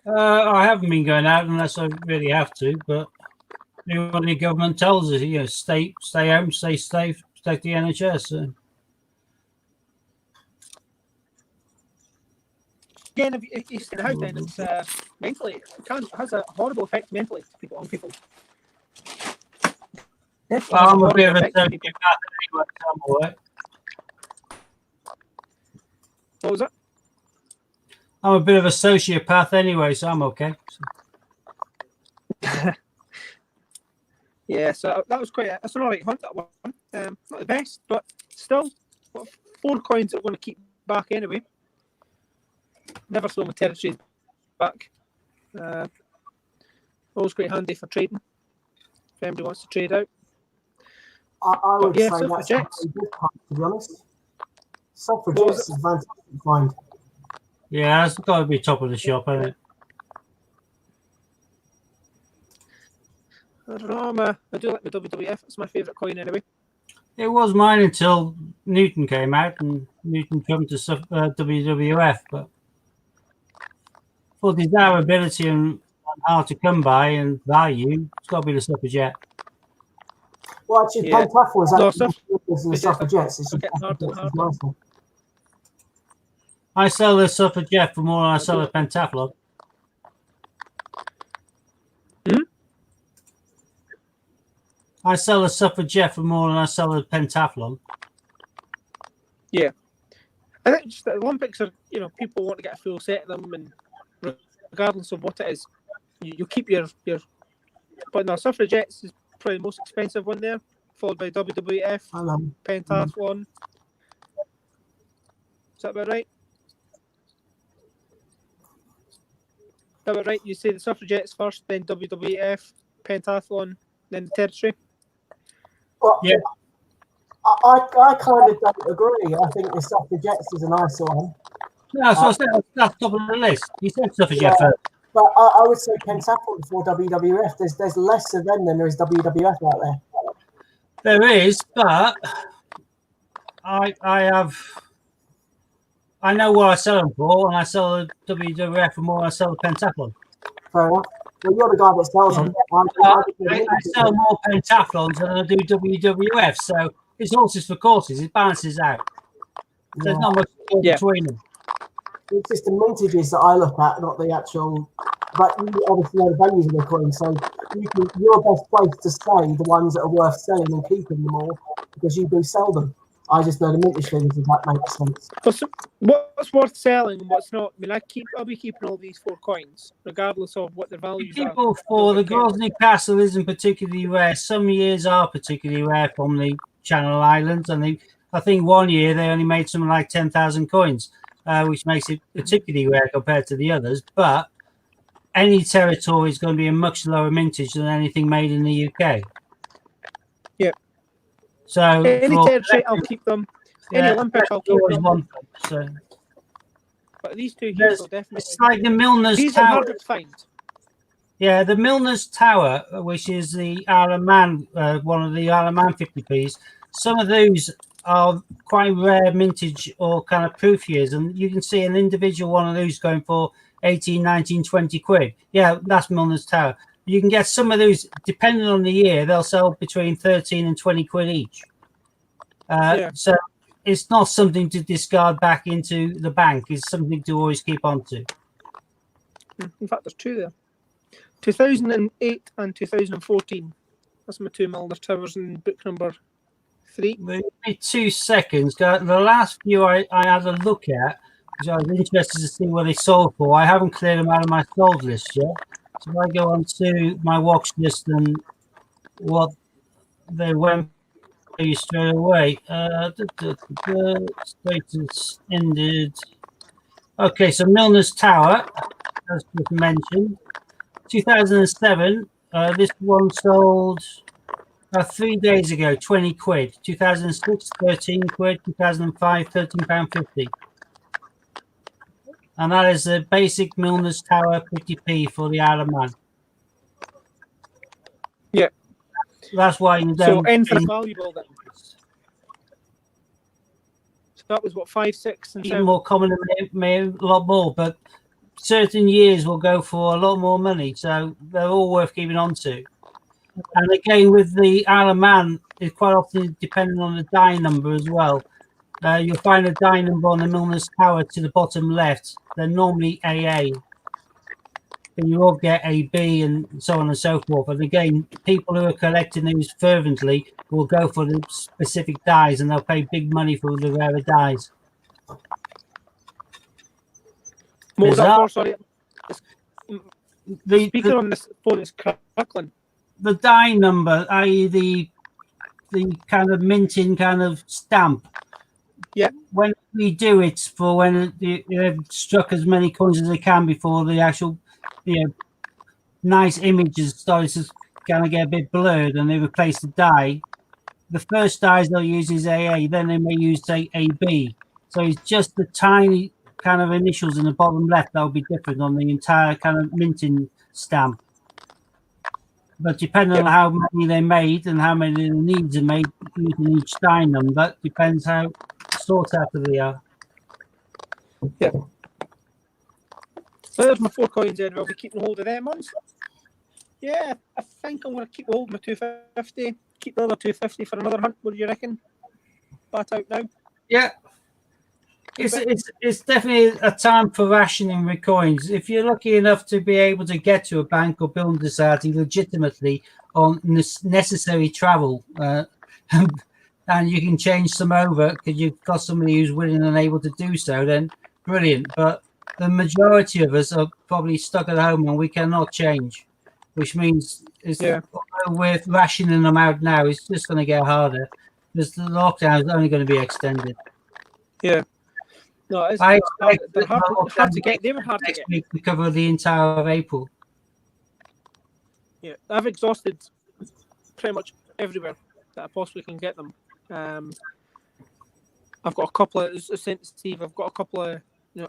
I haven't been going out unless I really have to, but when the government tells us, stay home, stay safe, protect the NHS. So. Again, if you stay in the house, then it's mentally, it has a horrible effect mentally on people. I'm a bit of a sociopath anyway, so I'm all right. What was that? I'm a bit of a sociopath anyway, so I'm okay. Yeah, so that was that's an alright hunt, that one. Not the best, but still, 4 coins that we're going to keep back anyway. Never throw my territories back. Always quite handy for trading, if anybody wants to trade out. I would say that's a pretty good hunt, to be honest. Suffragettes is fantastic to find. Yeah, that's got to be top of the shop, hasn't it? I don't know. I do like the WWF. It's my favourite coin anyway. It was mine until Newton came out and Newton jumped to WWF. But for desirability and hard to come by and value, it's got to be the suffragette. Well, actually, Pentafel is actually the suffragettes. It's just hard. I sell the suffragette for more than I sell a pentathlon. I sell a suffragette for more than I sell a pentathlon. Yeah. I think just the Olympics are, people want to get a full set of them, and regardless of what it is, you keep your. But no, suffragettes is probably the most expensive one there, followed by WWF, pentathlon. Is that about right? Is that about right? You say the suffragettes first, then WWF, pentathlon, then the tertiary. Well, yeah. I kind of don't agree. I think the suffragettes is a nice one. No, so that's top of the list. You said suffragette first. But I would say Pentafel before WWF. There's less of them than there is WWF out there. There is, but I know what I sell them for, and I sell the WWF for more than I sell the pentathlon. Fair enough. Well, you're the guy that sells them. I sell more pentathlons than I do WWF, so it's horses for courses. It balances out. There's not much between them. It's just the mintages that I look at, not the actual. But you obviously know the values of the coin, so you're best placed to say the ones that are worth selling and keeping them all because you do sell them. I just know the mintage figures, if that makes sense. What's worth selling and what's not? I mean, I'll be keeping all these 4 coins, regardless of what their values are. People for the Grosvenor Castle isn't particularly rare. Some years are particularly rare from the Channel Islands, and I think one year they only made something like 10,000 coins, which makes it particularly rare compared to the others. But any territory is going to be a much lower mintage than anything made in the UK. Yeah. So any territory, I'll keep them. Any Olympics, I'll keep them. So. But these two here will definitely. It's like the Milner's these Tower. Are harder to find. Yeah, the Milner's Tower, which is the Isle of Man, one of the Isle of Man 50p's. Some of those are quite rare mintage or kind of proof years, and you can see an individual one of those going for 18, 19, 20 quid. Yeah, that's Milner's Tower. You can get some of those, depending on the year, they'll sell between 13 and 20 quid each. So it's not something to discard back into the bank. It's something to always keep on to. In fact, there's 2 there. 2008 and 2014. That's my 2 Milner's Towers in book number 3. Give me 2 seconds. The last few I had a look at, because I was interested to see what they sold for. I haven't cleared them out of my sold list yet. So if I go on to my watch list and what they went for straight away. Status ended. Okay, so Milner's Tower, as just mentioned. 2007, this one sold 3 days ago, 20 quid. 2006, 13 quid. 2005, £13.50. And that is the basic Milner's Tower 50p for the Isle of Man. Yeah. That's why you don't. So infinite valuable then. So that was what, 5, 6, and 7. More common may a lot more, but certain years will go for a lot more money. So they're all worth keeping on to. And again, with the Isle of Man, it's quite often depending on the die number as well. You'll find a die number on the Milner's Tower to the bottom left. They're normally AA. But you all get AB and so on and so forth. And again, people who are collecting these fervently will go for the specific dies and they'll pay big money for the rarer dies. Sorry. The speaker on this phone is crackling. The die number, i.e. the kind of minting kind of stamp. Yeah. When we do it for when they've struck as many coins as they can before the actual, nice images started to kind of get a bit blurred and they replace the die. The first dies they'll use is AA, then they may use, say, AB. So it's just the tiny kind of initials in the bottom left that will be different on the entire kind of minting stamp. But depending on how many they made and how many the needs are made using each Stein number, depends how sought after they are. Yeah. So there's my 4 coins in. I'll be keeping hold of them ones. Yeah, I think I'm going to keep hold of my 250. Keep the other 250 for another hunt. What do you reckon? Bat out now. Yeah. It's definitely a time for rationing with coins. If you're lucky enough to be able to get to a bank or building society legitimately on necessary travel, and you can change some over because you've got somebody who's willing and able to do so, then brilliant. But the majority of us are probably stuck at home and we cannot change, which means we're rationing them out now. It's just going to get harder because the lockdown is only going to be extended. Yeah. No, it's I hard, expect they're hard to get. They were hard to get. week to cover the entire of April. Yeah, I've exhausted pretty much everywhere that I possibly can get them. I've got a couple of, as I sent to Steve, I've got a couple of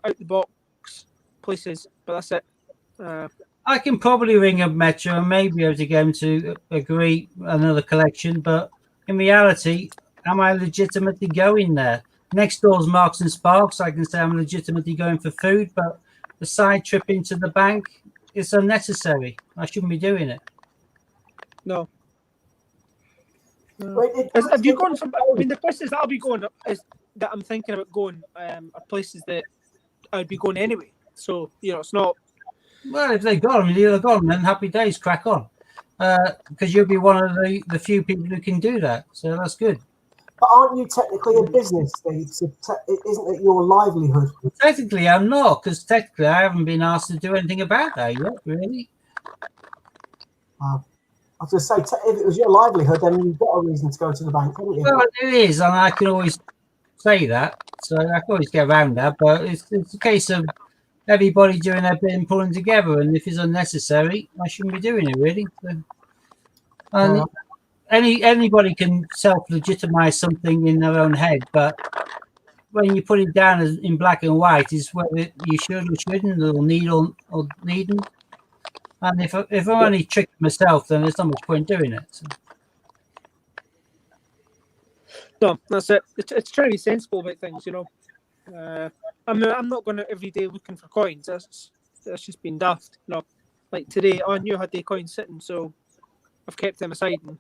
out the box places, but that's it. I can probably ring up Metro and maybe be able to get them to agree another collection, but in reality, am I legitimately going there? Next door's Marks and Sparks. I can say I'm legitimately going for food, but the side trip into the bank is unnecessary. I shouldn't be doing it. No. Have you gone some? I mean, the places that I'll be going that I'm thinking about going are places that I'd be going anyway. So it's not. Well, if they've got them, they've got them, then happy days, crack on. Because you'll be one of the few people who can do that. So that's good. But aren't you technically a business, Steve? So isn't it your livelihood? Technically, I'm not, because technically I haven't been asked to do anything about that yet, really. I was going to say, if it was your livelihood, then you've got a reason to go to the bank, haven't you? Well, it is, and I can always say that. So I can always get around that, but it's a case of everybody doing their bit and pulling together, and if it's unnecessary, I shouldn't be doing it, really. So, and anybody can self-legitimize something in their own head, but when you put it down as in black and white, is whether you should or shouldn't, or need or needn't. And if I'm only tricking myself, then there's not much point doing it. So. No, that's it. It's trying to be sensible about things, I'm not going to every day looking for coins. That's just been daft. Like today, I knew I had the coins sitting, so I've kept them aside, and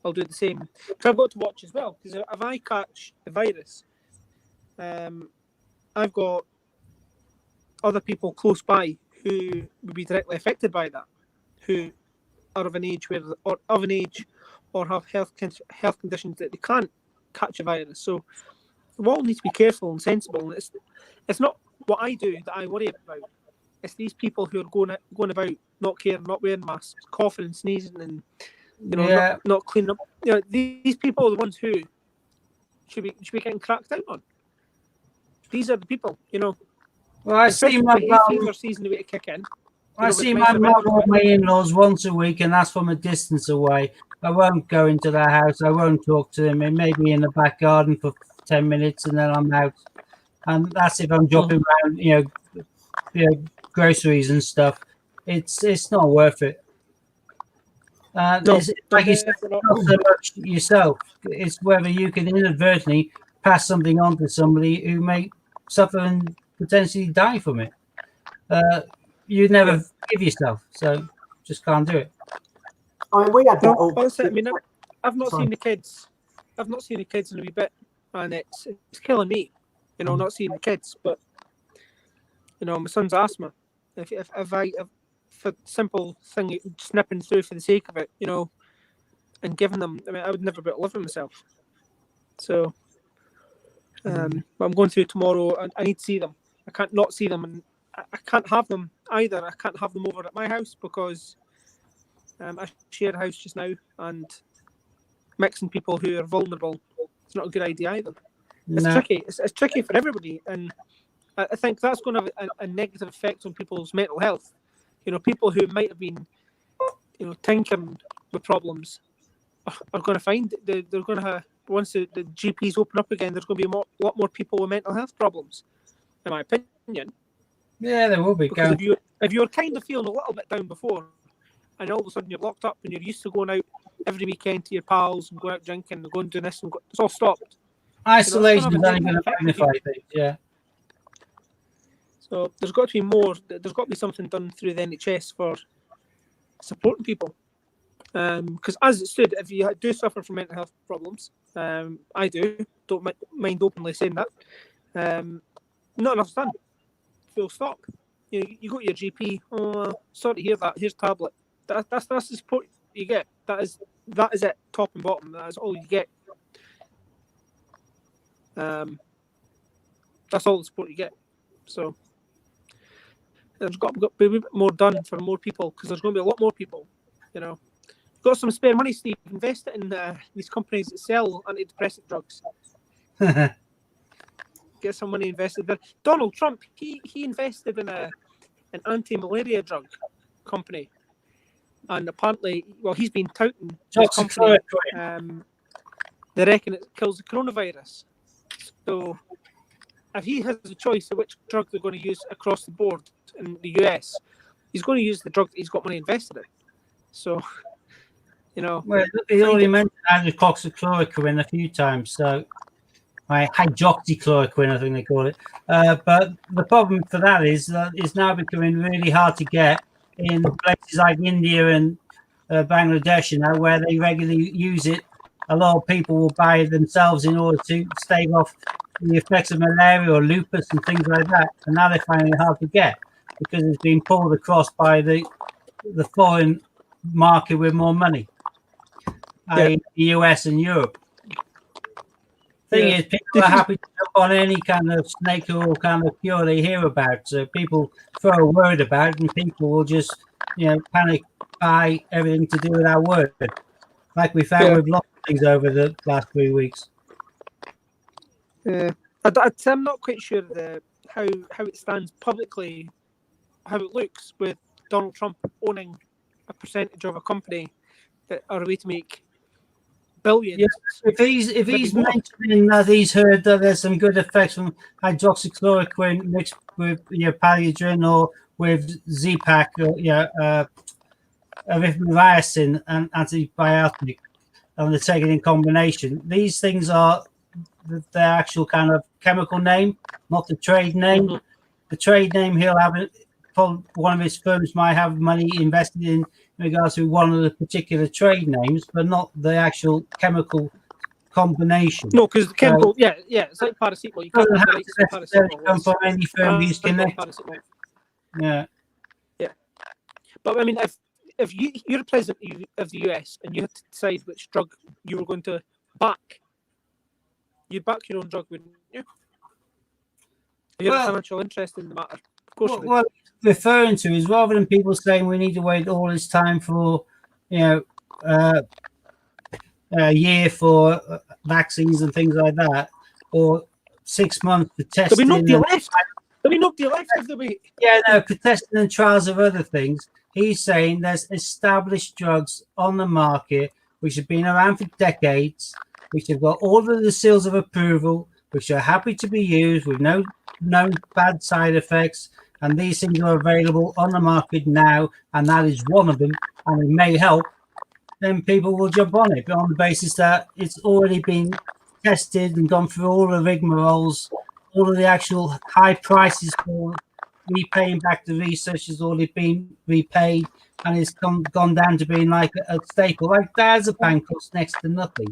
I'll do the same. I've got to watch as well, because if I catch the virus, I've got other people close by who would be directly affected by that, who are of an age or have health conditions that they can't catch a virus. So we all need to be careful and sensible. It's not what I do that I worry about. It's these people who are going about not caring, not wearing masks, coughing and sneezing, and not cleaning up. These people are the ones who should be getting cracked out on. These are the people, Well, I see my fever season to kick in. I see my mum or my in-laws once a week, and that's from a distance away. I won't go into their house. I won't talk to them. It may be in the back garden for 10 minutes, and then I'm out. And that's if I'm dropping around, groceries and stuff. It's not worth it. Like you said, not so much yourself. It's whether you can inadvertently pass something on to somebody who may suffer and potentially die from it. You never give yourself, so just can't do it. I mean, we had that. I've not seen the kids. I've not seen the kids in a wee bit, and it's killing me. Not seeing the kids, but my son's asthma. If I for simple thing snipping through for the sake of it, and giving them, I would never be able to live with myself. So, I'm going through tomorrow, and I need to see them. I can't not see them, and I can't have them either. I can't have them over at my house because I share a house just now, and mixing people who are vulnerable is not a good idea either. It's tricky. It's tricky for everybody, and I think that's going to have a negative effect on people's mental health. People who might have been, tinkering with problems are going to find they're going to once the GPs open up again, there's going to be a lot more people with mental health problems, in my opinion. Yeah, there will be. Because if you're kind of feeling a little bit down before, and all of a sudden you're locked up and you're used to going out every weekend to your pals and going out drinking and going doing this, and it's all stopped. Isolation is only going to magnify things, yeah. So there's got to be more. There's got to be something done through the NHS for supporting people. Because as it stood, if you do suffer from mental health problems, I do. Don't mind openly saying that. Not enough done. Full stop. You go to your GP. Oh, sorry to hear that. Here's a tablet. That's the support you get. That is it. Top and bottom. That is all you get. That's all the support you get. So there's got to be a bit more done for more people, because there's going to be a lot more people. Got some spare money, Steve? Invest it in these companies that sell antidepressant drugs. Get some money invested there. Donald Trump, he invested in an anti-malaria drug company, and apparently, he's been touting this company. They reckon it kills the coronavirus. So, if he has a choice of which drug they're going to use across the board in the US, he's going to use the drug that he's got money invested in. So, well, he already mentioned hydroxychloroquine a few times, so hydroxychloroquine, I think they call it. But the problem for that is that it's now becoming really hard to get in places like India and Bangladesh, where they regularly use it. A lot of people will buy it themselves in order to stave off the effects of malaria or lupus and things like that. And now they're finding it hard to get because it's being pulled across by the foreign market with more money. The US and Europe. Thing is, people are happy to jump on any kind of snake oil kind of cure they hear about. So people throw a word about it, and people will just, panic buy everything to do with our word, like we found with lots of things over the last 3 weeks. I'm not quite sure how it stands publicly, how it looks with Donald Trump owning a percentage of a company that are a way to make billions. Yeah, if he's mentioning that he's heard that there's some good effects from hydroxychloroquine mixed with Paliodrin or with Z-Pak or erythromycin and antibiotic, and they're taken in combination. These things are the actual kind of chemical name, not the trade name. Mm-hmm. The trade name he'll have. One of his firms might have money invested in regards to one of the particular trade names, but not the actual chemical combination. No, because the chemical, it's like paracetamol. You can't have to necessarily come from any firm he's connected. Yeah. But I mean, if you're president of the US and you had to decide which drug you were going to back, you'd back your own drug, wouldn't you? You have a financial interest in the matter. Of course you would. Well, referring to is rather than people saying we need to wait all this time for a year for vaccines and things like that, or 6 months for testing. There'll be nobody left of the wait. For testing and trials of other things. He's saying there's established drugs on the market which have been around for decades, which have got all of the seals of approval, which are happy to be used with no bad side effects. And these things are available on the market now, and that is one of them, and it may help. Then people will jump on it, but on the basis that it's already been tested and gone through all the rigmaroles, all of the actual high prices for repaying back the research has already been repaid, and it's gone down to being like a staple. Like diazepam costs next to nothing.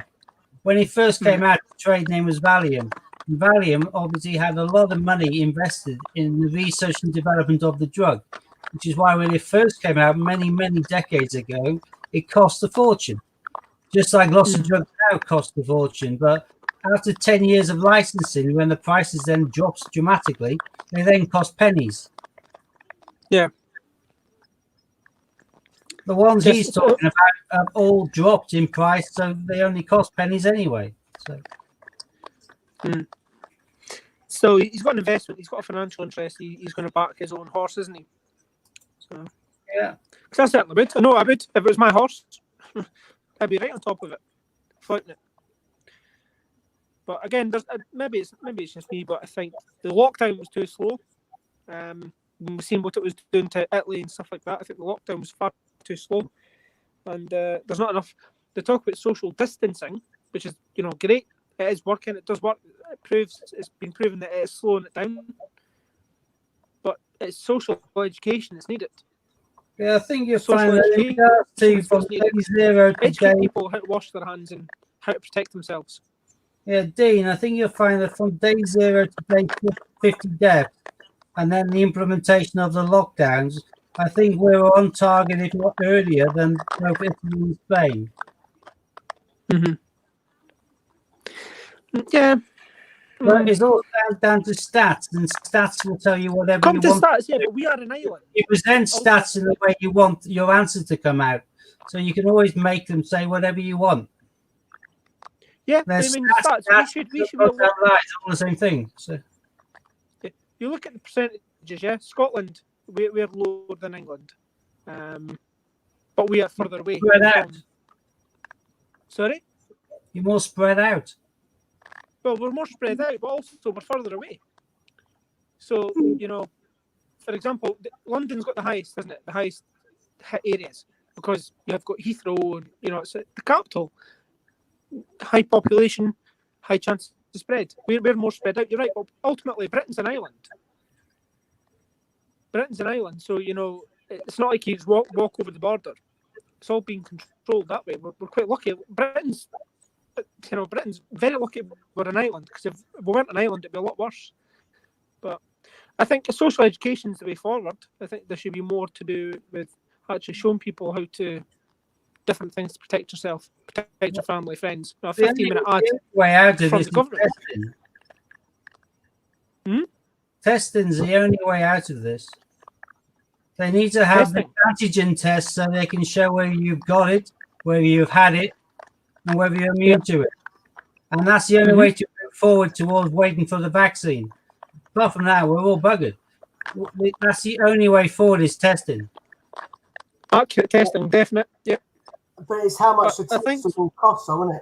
When it first came out, the trade name was Valium. Valium obviously had a lot of money invested in the research and development of the drug, which is why when it first came out many, many decades ago, it cost a fortune. Just like lots of drugs now cost a fortune. But after 10 years of licensing, when the prices then drops dramatically, they then cost pennies. Yeah. The ones he's talking about have all dropped in price, so they only cost pennies anyway. So he's got an investment. He's got a financial interest. He's going to back his own horse, isn't he? So because I certainly would. I know I would. If it was my horse, I'd be right on top of it, flouting it. But again, maybe it's just me, but I think the lockdown was too slow. We've seen what it was doing to Italy and stuff like that. I think the lockdown was far too slow, and there's not enough. They talk about social distancing, which is great. It is working. It does work. It's been proven that it is slowing it down. But it's social education that's needed. Yeah, I think you'll find that from day zero to educate people how to wash their hands and how to protect themselves. Yeah, Dean, I think you'll find that from day 0 to day 50 deaths, and then the implementation of the lockdowns, I think we're on target, if not earlier, than both Italy and Spain. Mm-hmm. Yeah. But it's all down to stats, and stats will tell you whatever you want. Stats, yeah, but we are an island. You present stats in the way you want your answer to come out, so you can always make them say whatever you want. Yeah, I mean, stats, we should be all the same thing. So. Yeah. You look at the percentages, yeah? Scotland, we're lower than England. But we are further away. Spread out. Sorry? You're more spread out. Well, we're more spread out, but also we're further away. So, for example, London's got the highest, isn't it? The highest areas, because you've got Heathrow, and, it's the capital. High population, high chance to spread. We're more spread out. You're right, but ultimately, Britain's an island. So it's not like you just walk over the border. It's all being controlled that way. We're quite lucky. Britain's very lucky we're an island, because if we weren't an island, it'd be a lot worse. But I think social education is the way forward. I think there should be more to do with actually showing people how to different things to protect yourself, protect your family, friends. A 15-minute ad way out of from this the government. Testing's the only way out of this. They need to have the antigen test so they can show whether you've got it, whether you've had it, and whether you're immune to it. And that's the only way to move forward towards waiting for the vaccine. Apart from that, we're all buggered. That's the only way forward is testing. Accurate testing, definite. Yep. But it's how much the testing will cost, though, isn't it?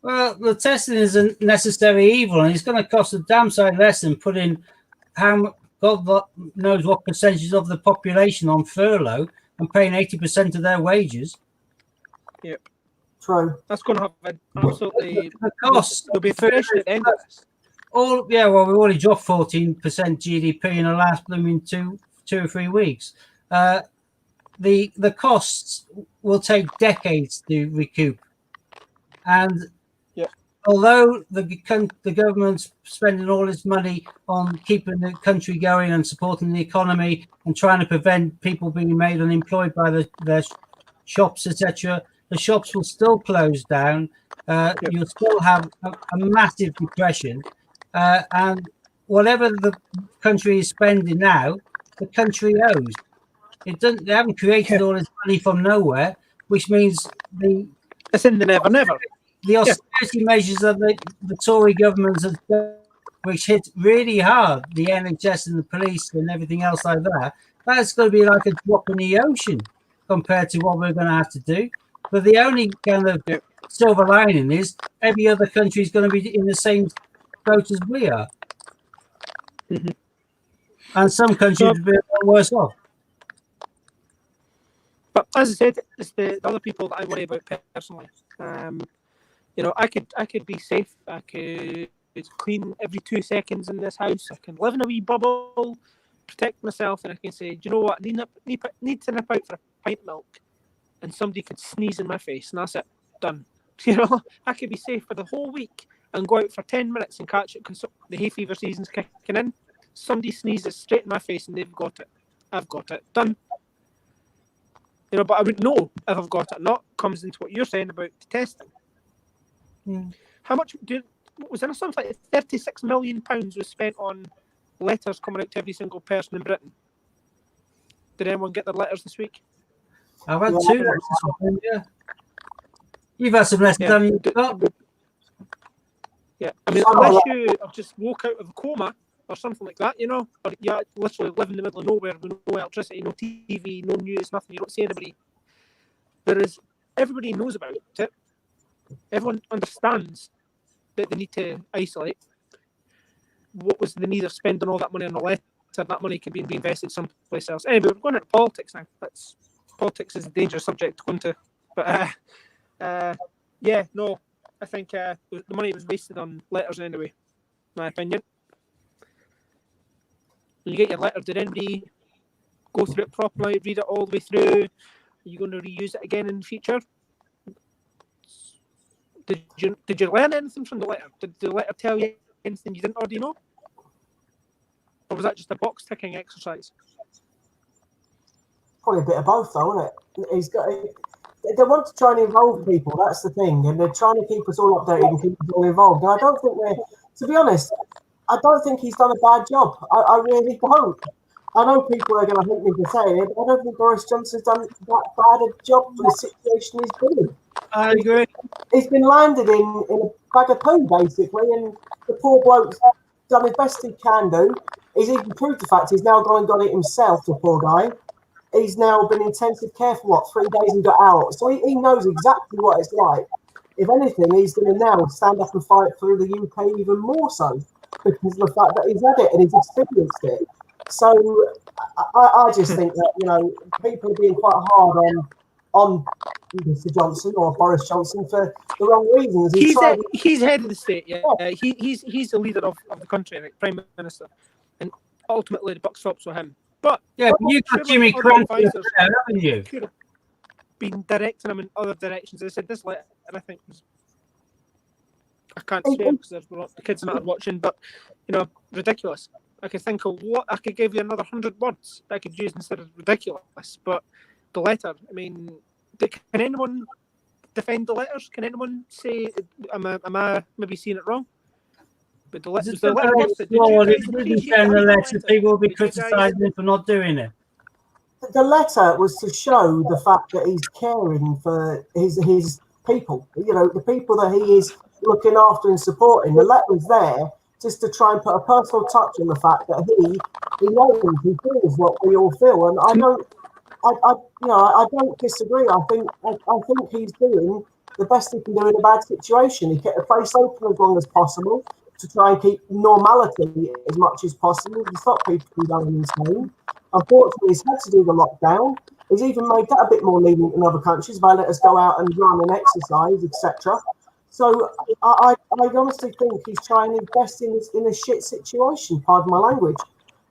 Well, the testing is a necessary evil, and it's going to cost a damn sight less than putting God knows what percentage of the population on furlough and paying 80% of their wages. Yep. True. That's going to have an absolutely... The cost. They'll be finished at the end of this. Well, we've already dropped 14% GDP in the last blooming two or 3 weeks. The costs will take decades to recoup. And although the government's spending all its money on keeping the country going and supporting the economy and trying to prevent people being made unemployed by their shops, etc., the shops will still close down. You'll still have a massive depression. And whatever the country is spending now, the country owes. They haven't created all this money from nowhere, which means it's in the never. The austerity measures of the Tory governments, which hit really hard the NHS and the police and everything else like that, that's going to be like a drop in the ocean compared to what we're going to have to do. But the only kind of silver lining is every other country is going to be in the same boat as we are. Mm-hmm. And some countries will be a lot worse off. But as I said, it's the other people that I worry about personally. I could be safe. I could clean every 2 seconds in this house. I can live in a wee bubble, protect myself, and I can say, do you know what? I need to nip out for a pint of milk, and somebody could sneeze in my face, and that's it. Done. I could be safe for the whole week and go out for 10 minutes and catch it because the hay fever season's kicking in. Somebody sneezes straight in my face, and they've got it. I've got it. Done. But I would know if I've got it or not. Comes into what you're saying about the testing. How much was there something like £36 million was spent on letters coming out to every single person in Britain? Did anyone get their letters this week? I've had 2 letters. Yeah. You've had some less than you've got. Yeah, I mean, unless you have just woke out of a coma or something like that, or you literally live in the middle of nowhere with no electricity, no TV, no news, nothing. You don't see anybody. Everybody knows about it. Everyone understands that they need to isolate, what was the need of spending all that money on a letter? That money could be reinvested someplace else. Anyway, we're going into politics now. Politics is a dangerous subject to go into. But yeah, no, I think the money was wasted on letters anyway, in my opinion. When you get your letter, did anybody go through it properly, read it all the way through? Are you going to reuse it again in the future? Did you learn anything from the letter? Did the letter tell you anything you didn't already know? Or was that just a box ticking exercise? Probably a bit of both, though, isn't it? They want to try and involve people. That's the thing, and they're trying to keep us all updated and keep us all involved. And I don't think to be honest, I don't think he's done a bad job. I really don't. I know people are going to hate me for saying it, but I don't think Boris Johnson's done that bad a job for the situation he's been in. I agree. He's been landed in a bag of poo, basically, and the poor bloke's done as best he can do. He's even proved the fact he's now gone and got it himself, the poor guy. He's now been in intensive care for, 3 days and got out. So he knows exactly what it's like. If anything, he's going to now stand up and fight for the UK even more so, because of the fact that he's had it and he's experienced it. So I just think that, people are being quite hard on Mr. Johnson or Boris Johnson for the wrong reasons. He's head of the state, yeah. He's the leader of the country, like Prime Minister. And ultimately the buck stops with him. But yeah, but you've got Jimmy Crumpler, haven't you? Could have been directing him in other directions. I said this letter, and I think I can't swear because the kids are not watching, but ridiculous. I could think of I could give you another 100 words that I could use instead of ridiculous. But the letter, I mean, can anyone defend the letters? Can anyone say, am I maybe seeing it wrong? But the letter, people will be criticising him for not doing it. The letter was to show the fact that he's caring for his people. The people that he is looking after and supporting. The letter was there just to try and put a personal touch on the fact that he knows, he feels what we all feel, and I don't disagree. I think he's doing the best he can do in a bad situation. He kept the place open as long as possible to try and keep normality as much as possible to stop people from going insane. Unfortunately, he's had to do the lockdown. He's even made that a bit more lenient in other countries by letting us go out and run and exercise, etc. So I honestly think he's trying his best in a shit situation, pardon my language.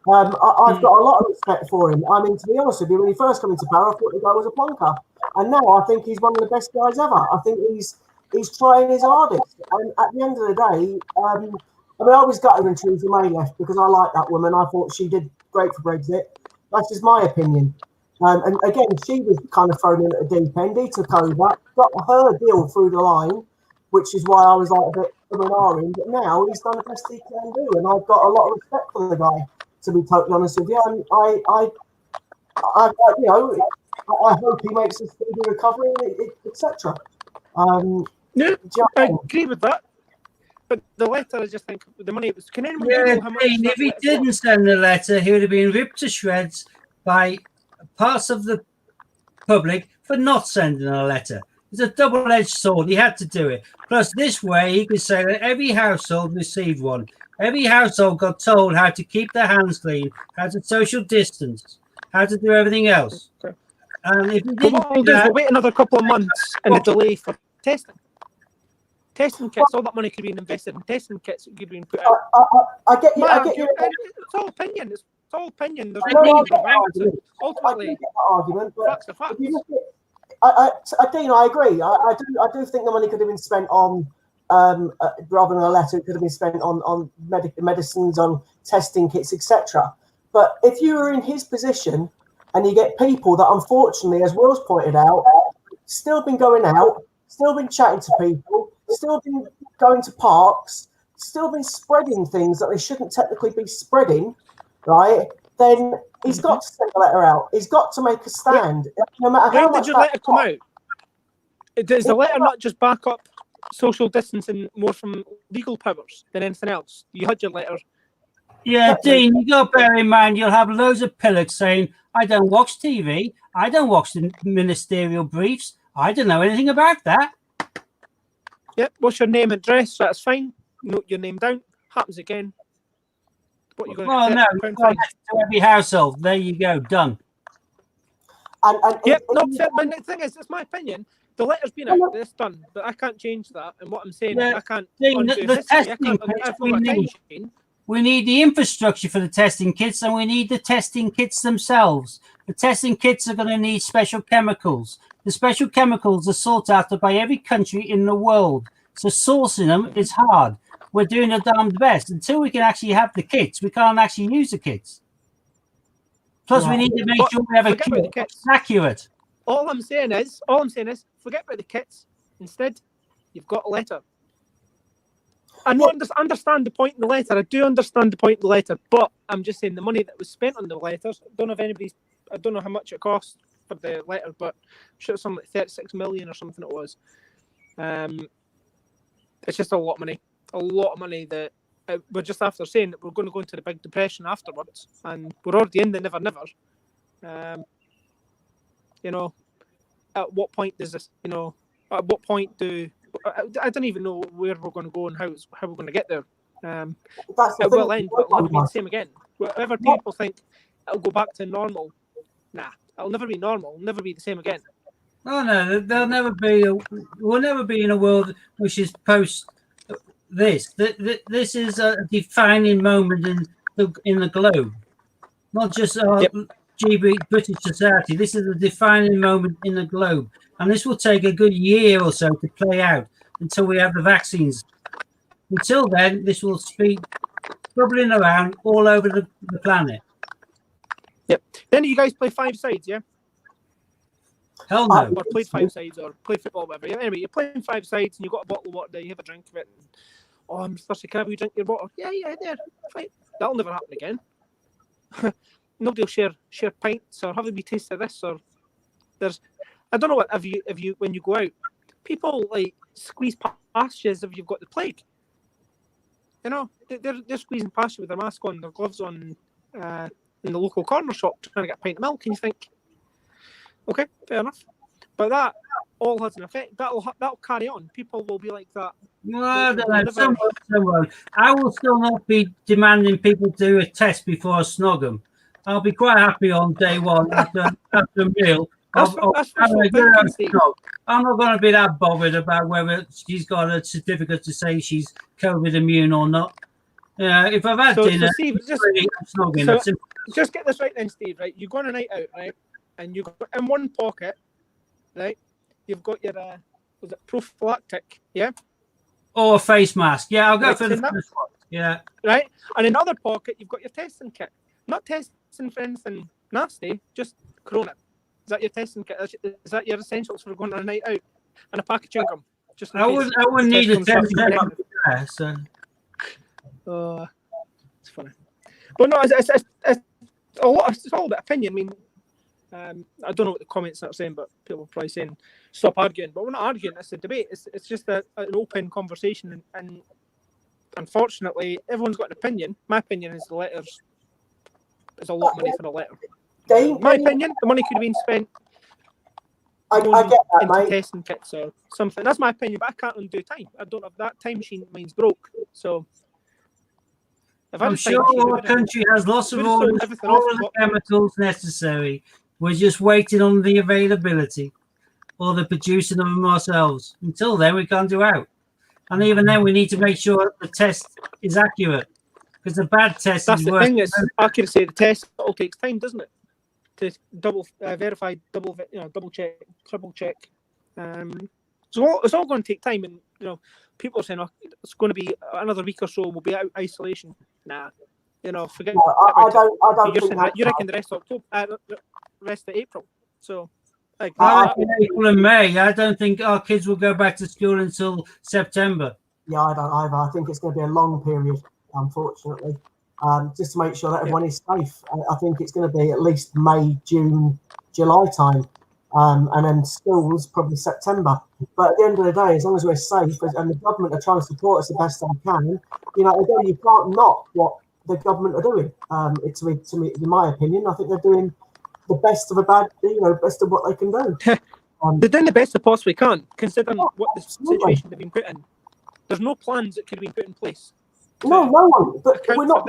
I've got a lot of respect for him. I mean, to be honest with you, when he first came into power, I thought the guy was a plonker. And now I think he's one of the best guys ever. I think he's trying his hardest. And at the end of the day, I was gutted when Theresa May left because I like that woman. I thought she did great for Brexit. That's just my opinion. And again, she was kind of thrown in at the deep end. He took over, got her deal through the line, which is why I was like a bit of an R-in. But now he's done the best he can do. And I've got a lot of respect for the guy, to be totally honest with you. And I hope he makes a speedy recovery, etc. No, I agree with that. But the letter, I just think the money was. Can anyone Google how much? If he didn't send the letter, he would have been ripped to shreds by parts of the public for not sending a letter. It's a double-edged sword. He had to do it. Plus, this way, he could say that every household received one. Every household got told how to keep their hands clean, how to social distance, how to do everything else. Okay. And if he didn't we'll wait another couple of months and a delay for testing. Testing kits, all that money could be invested in testing kits that could be put out. I get you. It's all opinion. It's all opinion. There's no argument. Ultimately, I get that argument, but facts are facts. Dean, I agree. I do think the money could have been spent on rather than a letter. It could have been spent on medicines, on testing kits, etc. But if you were in his position and you get people that, unfortunately, as Will's pointed out, still been going out, still been chatting to people, still been going to parks, still been spreading things that they shouldn't technically be spreading, right? Then he's got to send a letter out. He's got to make a stand. No matter how much. When did your letter come out? Does the letter not just back up social distancing more from legal powers than anything else? You had your letter. Yeah, Dean, you got to bear in mind you'll have loads of pillocks saying, I don't watch TV, I don't watch the ministerial briefs, I don't know anything about that. Yep. What's your name and address? That's fine. Note your name down. Happens again. What you going well, to no, to every household. There you go, done. And yep. No, but the thing is, it's my opinion. The letter's been out. It's done, but I can't change that. And what I'm saying, I can't undo history. I can't. I've got a time machine. We need the infrastructure for the testing kits, and we need the testing kits themselves. The testing kits are going to need special chemicals. The special chemicals are sought after by every country in the world. So sourcing them is hard. We're doing the damned best. Until we can actually have the kits, we can't actually use the kits. Plus, we need to make sure we have a kit that's accurate. All I'm saying is, forget about the kits. Instead, you've got a letter. I understand the point in the letter. I do understand the point in the letter, but I'm just saying the money that was spent on the letters. I don't know how much it cost for the letter, but I'm sure it's something like 36 million or something it was. It's just a lot of money. A lot of money that we're just after saying that we're going to go into the big depression afterwards, and we're already in the never. At what point does this? At what point do I don't even know where we're going to go and how we're going to get there. It will end, but it'll never be the same again. Whatever people think it'll go back to normal, nah, it'll never be normal. It'll never be the same again. Oh no, there'll never be. We'll never be in a world which is post this. This is a defining moment in the globe, not just British society. This is a defining moment in the globe, and this will take a good year or so to play out until we have the vaccines. Until then, this will be bubbling around all over the planet. Yep. Then you guys play 5 sides, yeah? Hell no. Or played 5 sides, or play football, or whatever. Anyway, you're playing 5 sides, and you've got a bottle of water there. You have a drink of it. And, I'm thirsty. Can you drink your water? Yeah, there. Fine. That'll never happen again. Nobody will share pints or have a wee taste of this, or there's. I don't know what if you when you go out, people like squeeze past you as if you've got the plague. They're squeezing past you with their mask on, their gloves on, in the local corner shop trying to get a pint of milk, and you think, okay, fair enough. But that all has an effect. That'll carry on. People will be like that. Well, I don't know. Someone. I will still not be demanding people do a test before I snog them. I'll be quite happy on day one after a meal. I'm not going to be that bothered about whether she's got a certificate to say she's COVID immune or not. If I've had dinner, Steve, just get this right then, Steve. Right, you go on a night out, right, and you got in one pocket, right, you've got your was it prophylactic, yeah, or a face mask. Yeah, I'll go for the first one. Yeah, right, and in the other pocket you've got your testing kit. Not testing for anything nasty, just corona. Is that your testing kit? Is that your essentials for going on a night out? And a pack of chewing gum. Just I wouldn't need a testing kit. So. It's funny. But no, it's a lot. It's all about opinion. I mean, I don't know what the comments are saying, but people are probably saying stop arguing. But we're not arguing. It's a debate. It's just an open conversation. And unfortunately, everyone's got an opinion. My opinion is the letters. There's a lot of money for a letter. My opinion, the money could have been spent I get that, into mate. testing kits or something. That's my opinion, but I can't undo time. I don't have that time machine. Mine's broke. So I'm sure our country has lots of all the chemicals necessary. We're just waiting on the availability or the producing of them ourselves. Until then, we can't do out. And even then, we need to make sure the test is accurate. Because the bad test That's is the worse. thing is accuracy. The test all takes time, doesn't it? To double verify, double check, triple check. So it's all going to take time, and people are saying, it's going to be another week or so. We'll be out isolation. Nah, forget. No, I don't think you reckon the rest of October, rest of April. So. April and May. I don't think our kids will go back to school until September. Yeah, I don't either. I think it's going to be a long period, unfortunately. Just to make sure that everyone is safe. I think it's going to be at least May, June, July time, and then schools probably September. But at the end of the day, as long as we're safe and the government are trying to support us the best they can, again, you can't knock what the government are doing. To me, in my opinion, I think they're doing the best of best of what they can do. They're doing the best they possibly can, considering what the situation they've been put in. There's no plans that could have been put in place. No one. But we're not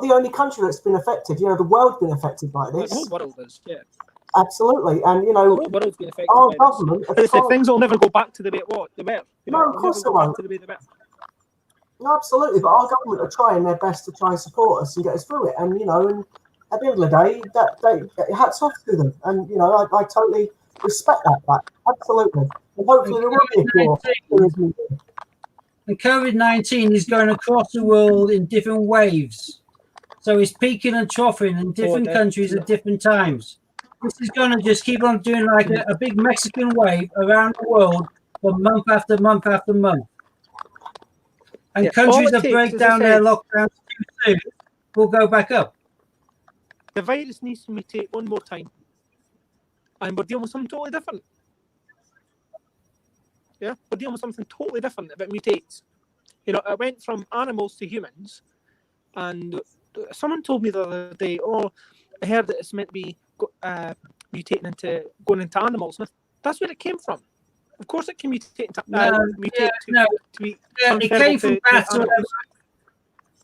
the only country that's been affected. The world's been affected by this. The whole world is, yeah. Absolutely, and the whole world's been affected our by government. This. Things will never go back to the way they were. No, of course they won't. No, absolutely, but our government are trying their best to try and support us and get us through it. And and at the end of the day, hats off to them. And I totally respect that. Absolutely, and hopefully there will be a cure. And COVID-19 is going across the world in different waves. So it's peaking and troughing in different countries at different times. This is going to just keep on doing like a big Mexican wave around the world for month after month after month. And countries that break down their lockdowns too soon will go back up. The virus needs to mutate one more time. And we're dealing with something totally different. Yeah, we're dealing with something totally different if it mutates. It went from animals to humans, and someone told me the other day, I heard that it's meant to be mutating into going into animals. That's where it came from. Of course, it can mutate into it came from bats.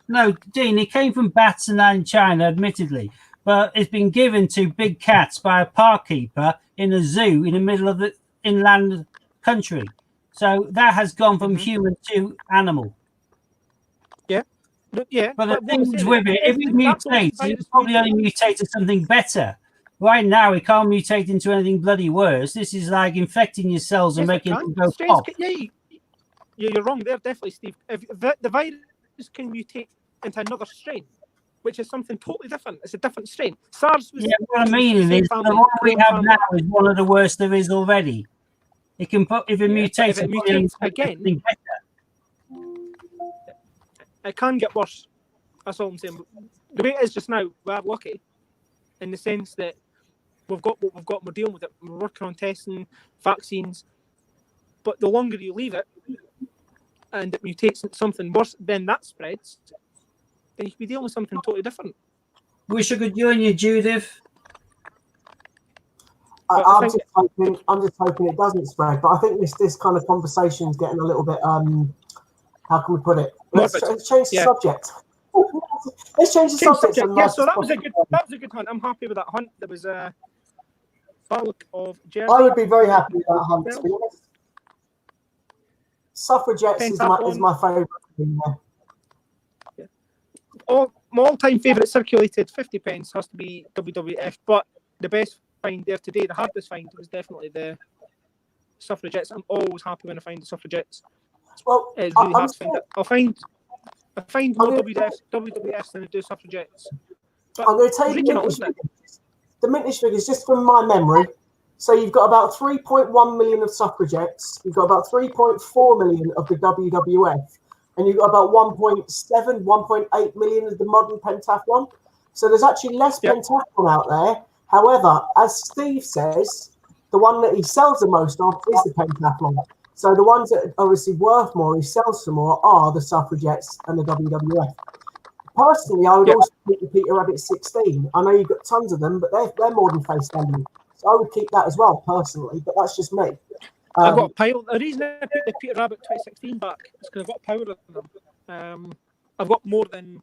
No, Dean, it came from bats and China, admittedly, but it's been given to big cats by a park keeper in a zoo in the middle of the inland country. So that has gone from human to animal. Yeah. But the thing is with it, if it mutates, it's probably only mutated something better. Right now, it can't mutate into anything bloody worse. This is like infecting your cells and making them go pop. You're wrong there, definitely, Steve. If the virus can mutate into another strain, which is something totally different. It's a different strain. SARS was... Yeah, what I mean is the one we have now is one of the worst there is already. It can put if it mutates again. It can get worse. That's all I'm saying. The way it is just now, we're lucky in the sense that we've got what we've got. We're dealing with it. We're working on testing, vaccines. But the longer you leave it, and it mutates into something worse, then that spreads. Then you could be dealing with something totally different. Wish I could join you, Judith. I'm just hoping it doesn't spread. But I think this kind of conversation is getting a little bit. How can we put it? Let's change the subject. Let's change the subject. Yeah, so that was a good hunt. I'm happy with that hunt. There was a Battle of Jersey. I would be very happy with that hunt. Suffragettes is my favourite. Yeah. My all-time favourite circulated 50 pence has to be WWF, but the best find there today, the hardest find, was definitely the Suffragettes. I'm always happy when I find the Suffragettes. Well, it's really hard to find it. I find more WWFs than I do Suffragettes. But I'm going to tell you the mintage figures, just from my memory. So you've got about 3.1 million of Suffragettes, you've got about 3.4 million of the WWF, and you've got about 1.8 million of the modern pentathlon. So there's actually less pentathlon out there. However, as Steve says, the one that he sells the most of is the pentathlon. So the ones that are obviously worth more, he sells some more, are the Suffragettes and the WWF. Personally, I would also keep the Peter Rabbit 16. I know you've got tons of them, but they're more than face value. So I would keep that as well, personally, but that's just me. I've got a pile. The reason I put the Peter Rabbit 2016 back is because I've got a pile of them. I've got more than...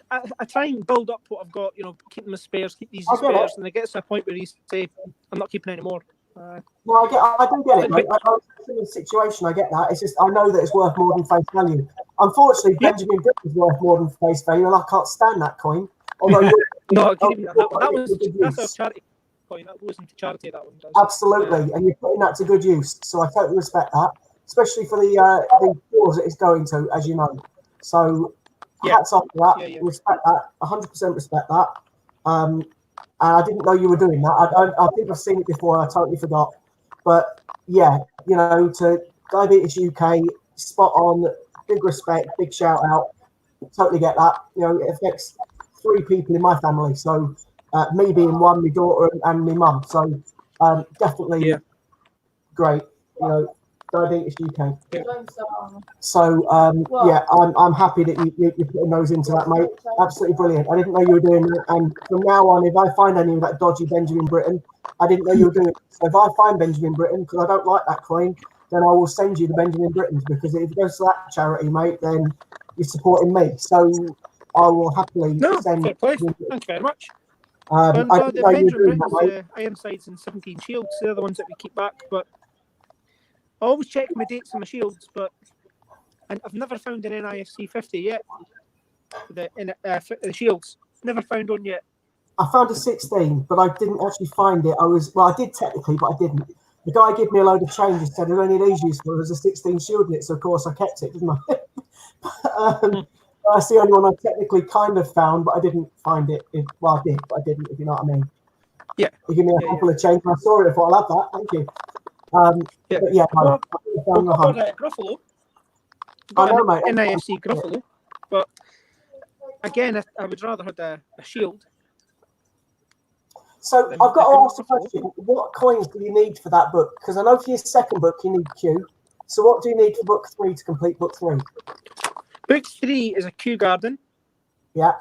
I try and build up what I've got, keep them as spares, keep these as spares, and it gets to a point where you say, I'm not keeping any more. No, I do get it. I'm in a situation, I get that. It's just, I know that it's worth more than face value. Unfortunately, Benjamin Brick is worth more than face value, and I can't stand that coin. Although no, that's a charity coin. That goes into charity, that one does. Absolutely, and you're putting that to good use. So I totally respect that, especially for the cause that it's going to, as you know. So hats off to that. Respect that. 100% respect that. And I didn't know you were doing that. I think I've seen it before. I totally forgot. But yeah, to Diabetes UK, spot on. Big respect, big shout out. Totally get that. It affects 3 people in my family. So me being one, my daughter and my mum. So definitely great. Diabetes UK. So yeah, I'm happy that you're putting those into that, mate. Absolutely brilliant. I didn't know you were doing that, and from now on, if I find any of that dodgy Benjamin Britten, I didn't know you were doing it. So if I find Benjamin Britten, because I don't like that coin, then I will send you the Benjamin Brittens, because if it goes to that charity, mate, then you're supporting me. So I will happily send. Fair play. Thank you very much. I the didn't know you were Benjamin doing that, mate. Britten's Ironsides and 17 shields, they're the ones that we keep back, but I always check my dates on my shields, but I've never found an NIFC 50 yet. The shields. Never found one yet. I found a 16, but I didn't actually find it. I did technically, but I didn't. The guy gave me a load of changes, said, "Are any of these useful?" There's a 16 shield in it, so of course I kept it, didn't I? That's the only one I technically kind of found, but I didn't find it. I did, but I didn't, if you know what I mean. Yeah. You give me a couple of changes. I saw it, I thought, I'll have that. Thank you. But yeah, well, Gruffalo. I know, mate. NIFC Gruffalo, but again, I would rather have a shield. So I've got to ask the question: what coins do you need for that book? Because I know for your second book you need Q. So what do you need for book 3 to complete book 3? Book 3 is a Q Garden. Yeah.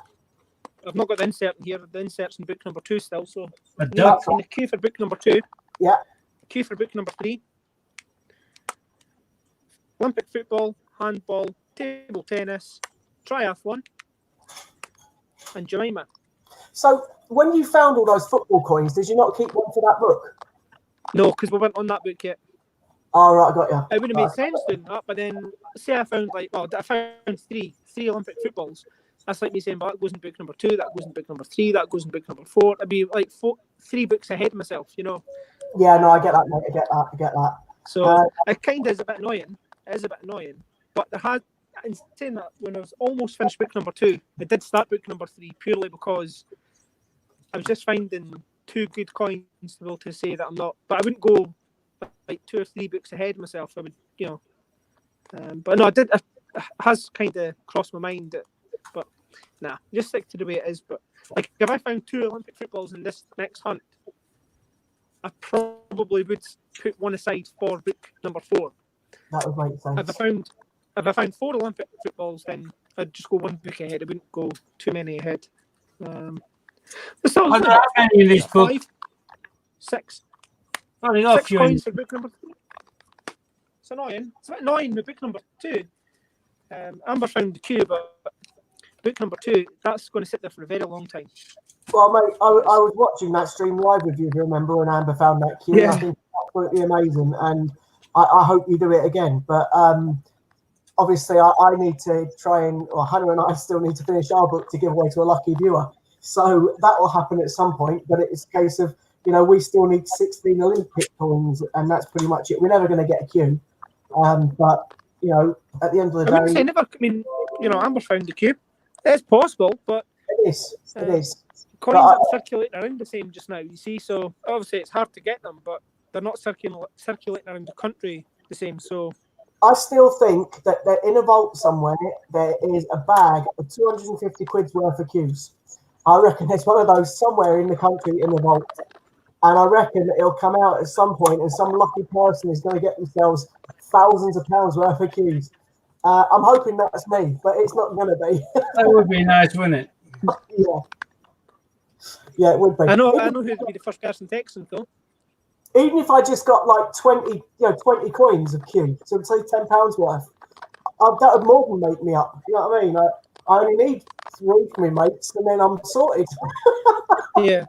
I've not got the insert in here. The insert's in book number 2 still. So the Q for book number 2. Yeah. Q for book number 3. Olympic football, handball, table tennis, triathlon, and Jemima. So when you found all those football coins, did you not keep one for that book? No, because we weren't on that book yet. Oh, right, I got you. It would have made sense doing that, but then say I found I found three Olympic footballs. That's like me saying, but that goes in book number 2, that goes in book number 3, that goes in book number 4. I'd be like 3 books ahead of myself, you know. Yeah, no, I get that, mate. I get that. So it kind of is a bit annoying. It is a bit annoying. But there had, in saying that, when I was almost finished book number 2, I did start book number 3 purely because I was just finding 2 good coins to be able to say that I'm not. But I wouldn't go like 2 or 3 books ahead of myself. I would, you know. But no, I did. It has kind of crossed my mind that, but nah, just stick to the way it is. But like, if I found 2 Olympic footballs in this next hunt, I probably would put one aside for book number 4. That would make sense. If I found 4 Olympic footballs, then I'd just go 1 book ahead. I wouldn't go too many ahead. So how many in this book? 5, 6. Funny enough, 6 coins for book number 3. It's annoying. It's a bit annoying with book number 2. Amber found the Q, but book number 2, that's going to sit there for a very long time. Well, mate, I was watching that stream live with you, if you remember, when Amber found that Q. Yeah. I think it's absolutely amazing, and I hope you do it again. But obviously, I need to try and, well, Hannah and I still need to finish our book to give away to a lucky viewer. So that will happen at some point, but it's a case of, you know, we still need 16 Olympic coins, and that's pretty much it. We're never going to get a Q. But, you know, at the end of the day... I never, I mean, you know, Amber found the Q. It's possible, but... It is. Coins aren't circulating around the same just now, you see, so obviously it's hard to get them, but they're not circulating around the country the same, so... I still think that in a vault somewhere, there is a bag of 250 quid's worth of Qs. I reckon there's one of those somewhere in the country in the vault. And I reckon it'll come out at some point, and some lucky person is going to get themselves thousands of pounds worth of Qs. I'm hoping that's me, but it's not going to be. That would be nice, wouldn't it? Yeah. Yeah, it would be. I know who would be the first person texting, though. Even if I just got like 20 coins of Q, so say £10 worth, that would more than make me up. You know what I mean? I only need 3 for my mates, and then I'm sorted. Yeah.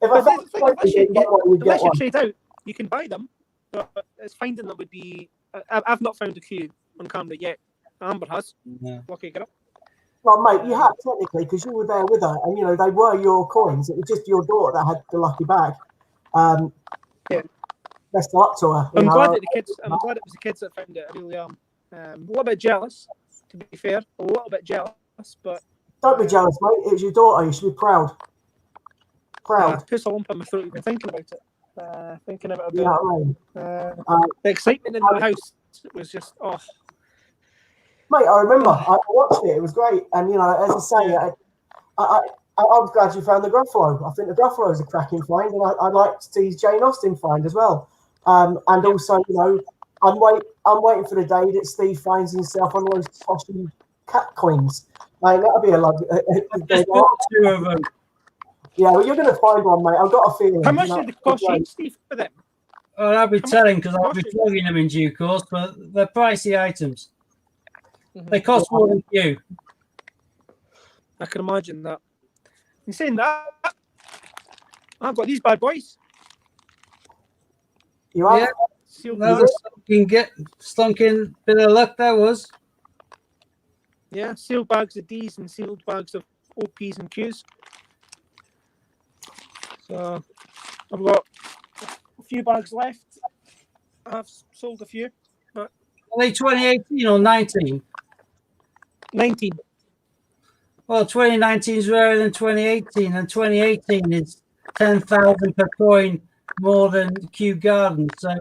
Unless you trade out, you can buy them, but it's finding them would be. I've not found a Q on camera yet. Amber has. Yeah. Lucky girl. Well, mate, you have technically, because you were there with her, and you know they were your coins. It was just your daughter that had the lucky bag. Yeah. Best of luck to her. I'm glad it was the kids that found it. I really am. A little bit jealous, to be fair. A little bit jealous, but don't be jealous, mate. It's your daughter. You should be proud. Puts a lump in my throat even thinking about it. Thinking about it. You know what I mean? The excitement in my house was just Mate, I remember. I watched it. It was great. And, you know, as I say, I was glad you found the Gruffalo. I think the Gruffalo is a cracking find. And I'd like to see Jane Austen find as well. And also, I'm waiting for the day that Steve finds himself on those Toshi cat coins. Like, that'll be a lovely. Just bought 2 of them. Yeah, well, you're going to find one, mate. I've got a feeling. How much did it cost you, Steve, for them? Well, I'll be telling because I'll be plugging them in due course, but they're pricey items. They cost more than you. I can imagine that. In saying that, I've got these bad boys. You are? Yeah. That was stunking bit of luck, that was. Yeah, sealed bags of D's and sealed bags of OPs and Qs. So I've got a few bags left. I've sold a few, but Are they 2018 or 19? 19. Well, 2019 is rarer than 2018, and 2018 is 10,000 per coin more than Kew Garden. So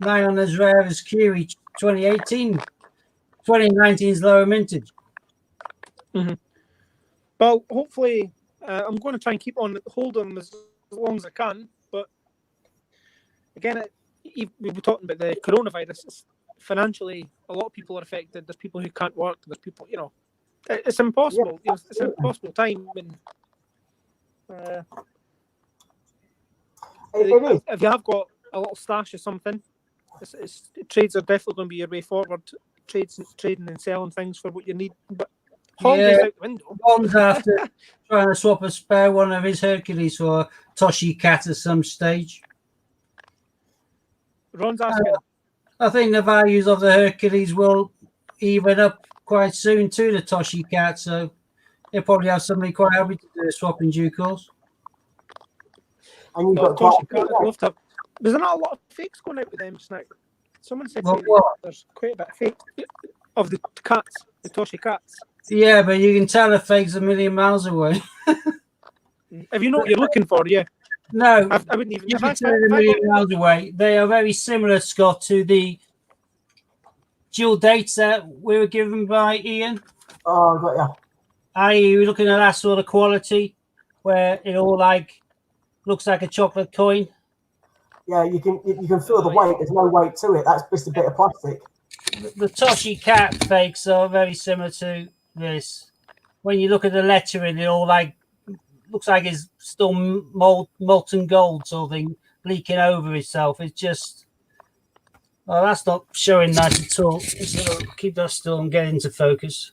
9 on as rare as Kew each 2018. 2019 is lower mintage. Well, hopefully, I'm going to try and keep on hold on them as long as I can. But again, we were talking about the coronavirus. Financially, a lot of people are affected. There's people who can't work. There's people, it's impossible. Yeah. It's an impossible time. And It is. if you have got a little stash or something, trades are definitely going to be your way forward. Trading and selling things for what you need. But holidays out the window. Ron's after trying to swap a spare one of his Hercules for a Toshi Cat at some stage. Ron's asking. I think the values of the Hercules will even up quite soon to the Toshi Cat, so he'll probably have somebody quite happy to do a swap in due course. And you've got Toshi Cat. There's not a lot of fakes going out with them just now. Someone said there's quite a bit of fake of the cats, the Toshi cats. Yeah, but you can tell the fake's a million miles away. If you know what you're looking for, yeah. No, I wouldn't even. You can tell they're a million miles away. They are very similar, Scott, to the dual dates that we were given by Ian. Oh, got ya. I.e., we're looking at that sort of quality where it all looks like a chocolate coin. Yeah, you can feel the weight. There's no weight to it. That's just a bit of plastic. The Toshi Cat fakes are very similar to this. When you look at the lettering, it all looks like it's still molten gold sort of thing leaking over itself. It's just, that's not showing nice at all. So keep that still and get into focus.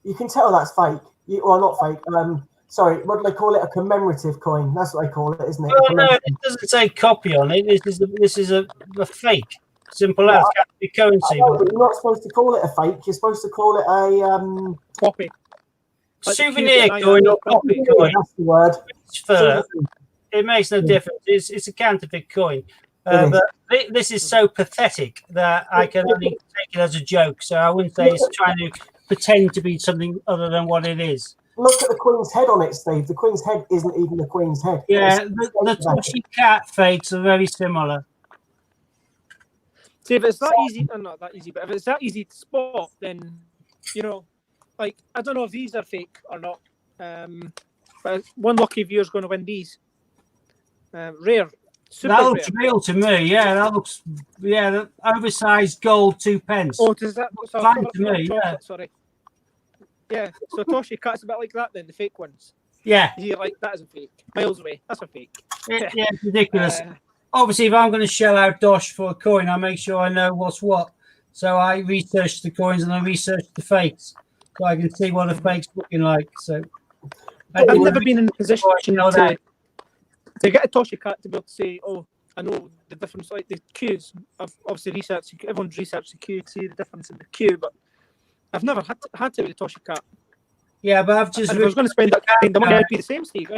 You can tell that's fake. Well, not fake. Sorry, what do they call it? A commemorative coin. That's what they call it, isn't it? Oh, no, it doesn't say copy on it. This is a fake. Simple as. Can't be currency. But you're not supposed to call it a fake. You're supposed to call it a copy. Souvenir coin or copy coin. That's the word. It makes no difference. It's a counterfeit coin. But this is so pathetic that I can only take it as a joke. So I wouldn't say it's trying to pretend to be something other than what it is. Look at the Queen's head on it, Steve. The Queen's head isn't even the Queen's head. Yeah, the Toshi Cat fakes are very similar. See, if it's that easy, not that easy, but if it's that easy to spot, then, I don't know if these are fake or not. But one lucky viewer's going to win these. Rare. That looks real to me. Yeah, that looks, the oversized gold 2 pence. Oh, does that look fine to me? Yeah. Sorry. Yeah, so Toshi Cat's a bit like that then, the fake ones. Yeah. You're like, that isn't fake. Miles away. That's a fake. Yeah, it's ridiculous. Obviously, if I'm going to shell out dosh for a coin, I make sure I know what's what. So I research the coins and I research the fakes, so I can see what the fakes looking like. So I've never been in a position to get a Toshi Cat to be able to say, oh, I know the difference, like the Qs. I've obviously researched, everyone's researched the Q to see the difference in the Q, but I've never had to with the Toshi Cat. Yeah, but I've just. If I was going to spend that kind of money, I'd be the same, Steve.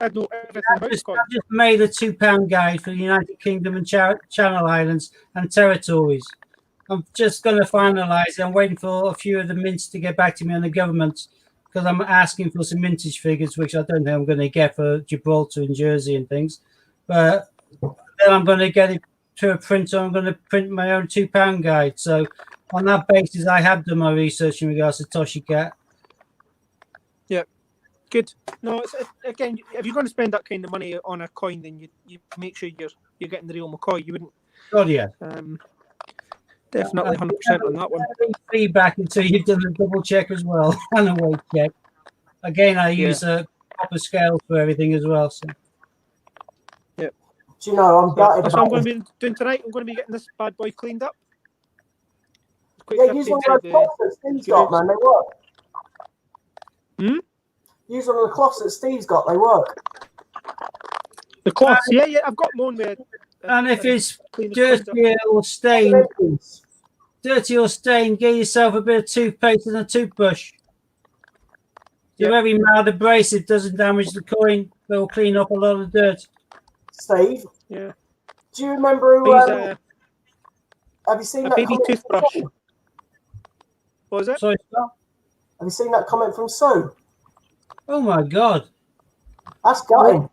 I'd know everything about the coin. I've just made a £2 guide for the United Kingdom and Channel Islands and territories. I'm just going to finalise it. I'm waiting for a few of the mints to get back to me on the government because I'm asking for some mintage figures, which I don't think I'm going to get for Gibraltar and Jersey and things. But then I'm going to get it to a printer. I'm going to print my own £2 guide. So on that basis, I have done my research in regards to Toshi Cat. Yeah. Good. No, again, if you're going to spend that kind of money on a coin, then you make sure you're getting the real McCoy. You wouldn't. God, yeah. Definitely 100% on that one. Feedback until you've done a double check as well and a weight check. Again, I use a proper scale for everything as well. So. Yeah. Do you know, I'm gutted. That's what I'm going to be doing tonight. I'm going to be getting this bad boy cleaned up. Yeah, use one of those cloths that Steve's got, man. They work. Use one of the cloths that Steve's got. They work. The cloths, yeah. I've got one with. And if it's dirty or stained, get yourself a bit of toothpaste and a toothbrush. So every mild abrasive doesn't damage the coin. They'll clean up a lot of dirt. Steve? Yeah. Do you remember who... have you seen that baby toothbrush? What was it? Sorry, Scott? Have you seen that comment from Sue? Oh, my God. That's gutting.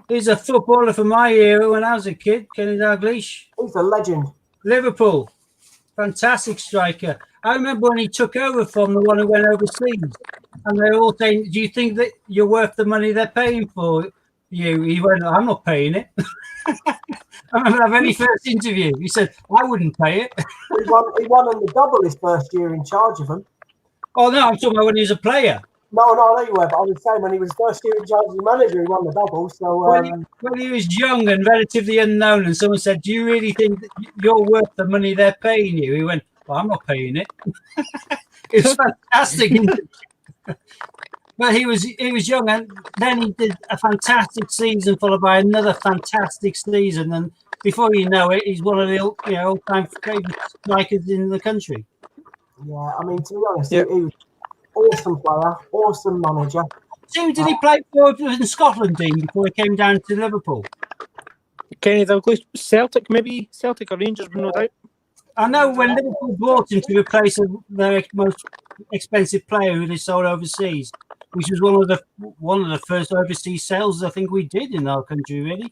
He's a footballer from my era when I was a kid, Kenny Dalglish. He's a legend. Liverpool. Fantastic striker. I remember when he took over from the one who went overseas. And they were all saying, do you think that you're worth the money they're paying for you? He went, I'm not paying it. I remember that very first interview. He said, I wouldn't pay it. He won in the double his first year in charge of them. Oh, no, I'm talking about when he was a player. No, I know you were, but I was saying when he was first year in charge as the manager, he won the double. So when he was young and relatively unknown, and someone said, "Do you really think that you're worth the money they're paying you?" He went, "Well, I'm not paying it." It was fantastic. But he was young, and then he did a fantastic season, followed by another fantastic season, and before you know it, he's one of the all-time favourite strikers in the country. Yeah, I mean, to be honest, he was awesome player, awesome manager. So did he play for in Scotland, Dean, before he came down to Liverpool? Kenny Dalglish, Celtic, maybe Celtic or Rangers, no doubt. I know when Liverpool bought him to replace their most expensive player who they sold overseas, which was one of the first overseas sales I think we did in our country. Really,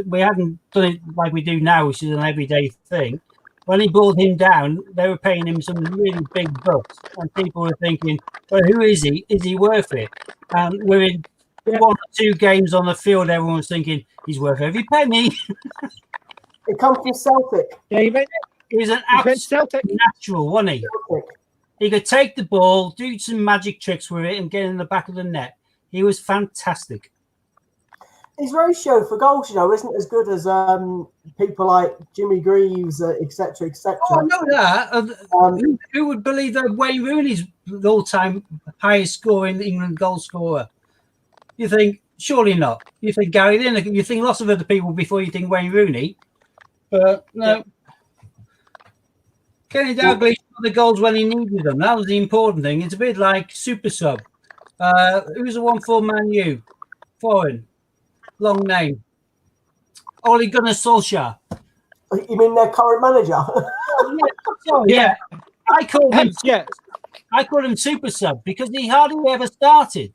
we hadn't done it like we do now, which is an everyday thing. When he brought him down, they were paying him some really big bucks, and people were thinking, "Well, who is he? Is he worth it?" And within 1 or 2 games on the field, everyone was thinking he's worth every penny. He comes from Celtic. Yeah, he was an absolute natural, wasn't he? Celtic. He could take the ball, do some magic tricks with it, and get in the back of the net. He was fantastic. His ratio for goals, isn't as good as people like Jimmy Greaves, etc., etc. Oh, I know that. Who would believe that Wayne Rooney's the all-time highest scoring England goal scorer? You think, surely not. You think Gary Lineker. You think lots of other people before you think Wayne Rooney. But no. Kenny Dalglish got the goals when he needed them. That was the important thing. It's a bit like Super Sub. Who's the one for Man U? Foreign. Long name. Ole Gunnar Solskjaer. You mean their current manager? Yeah. I called him Super Sub because he hardly ever started.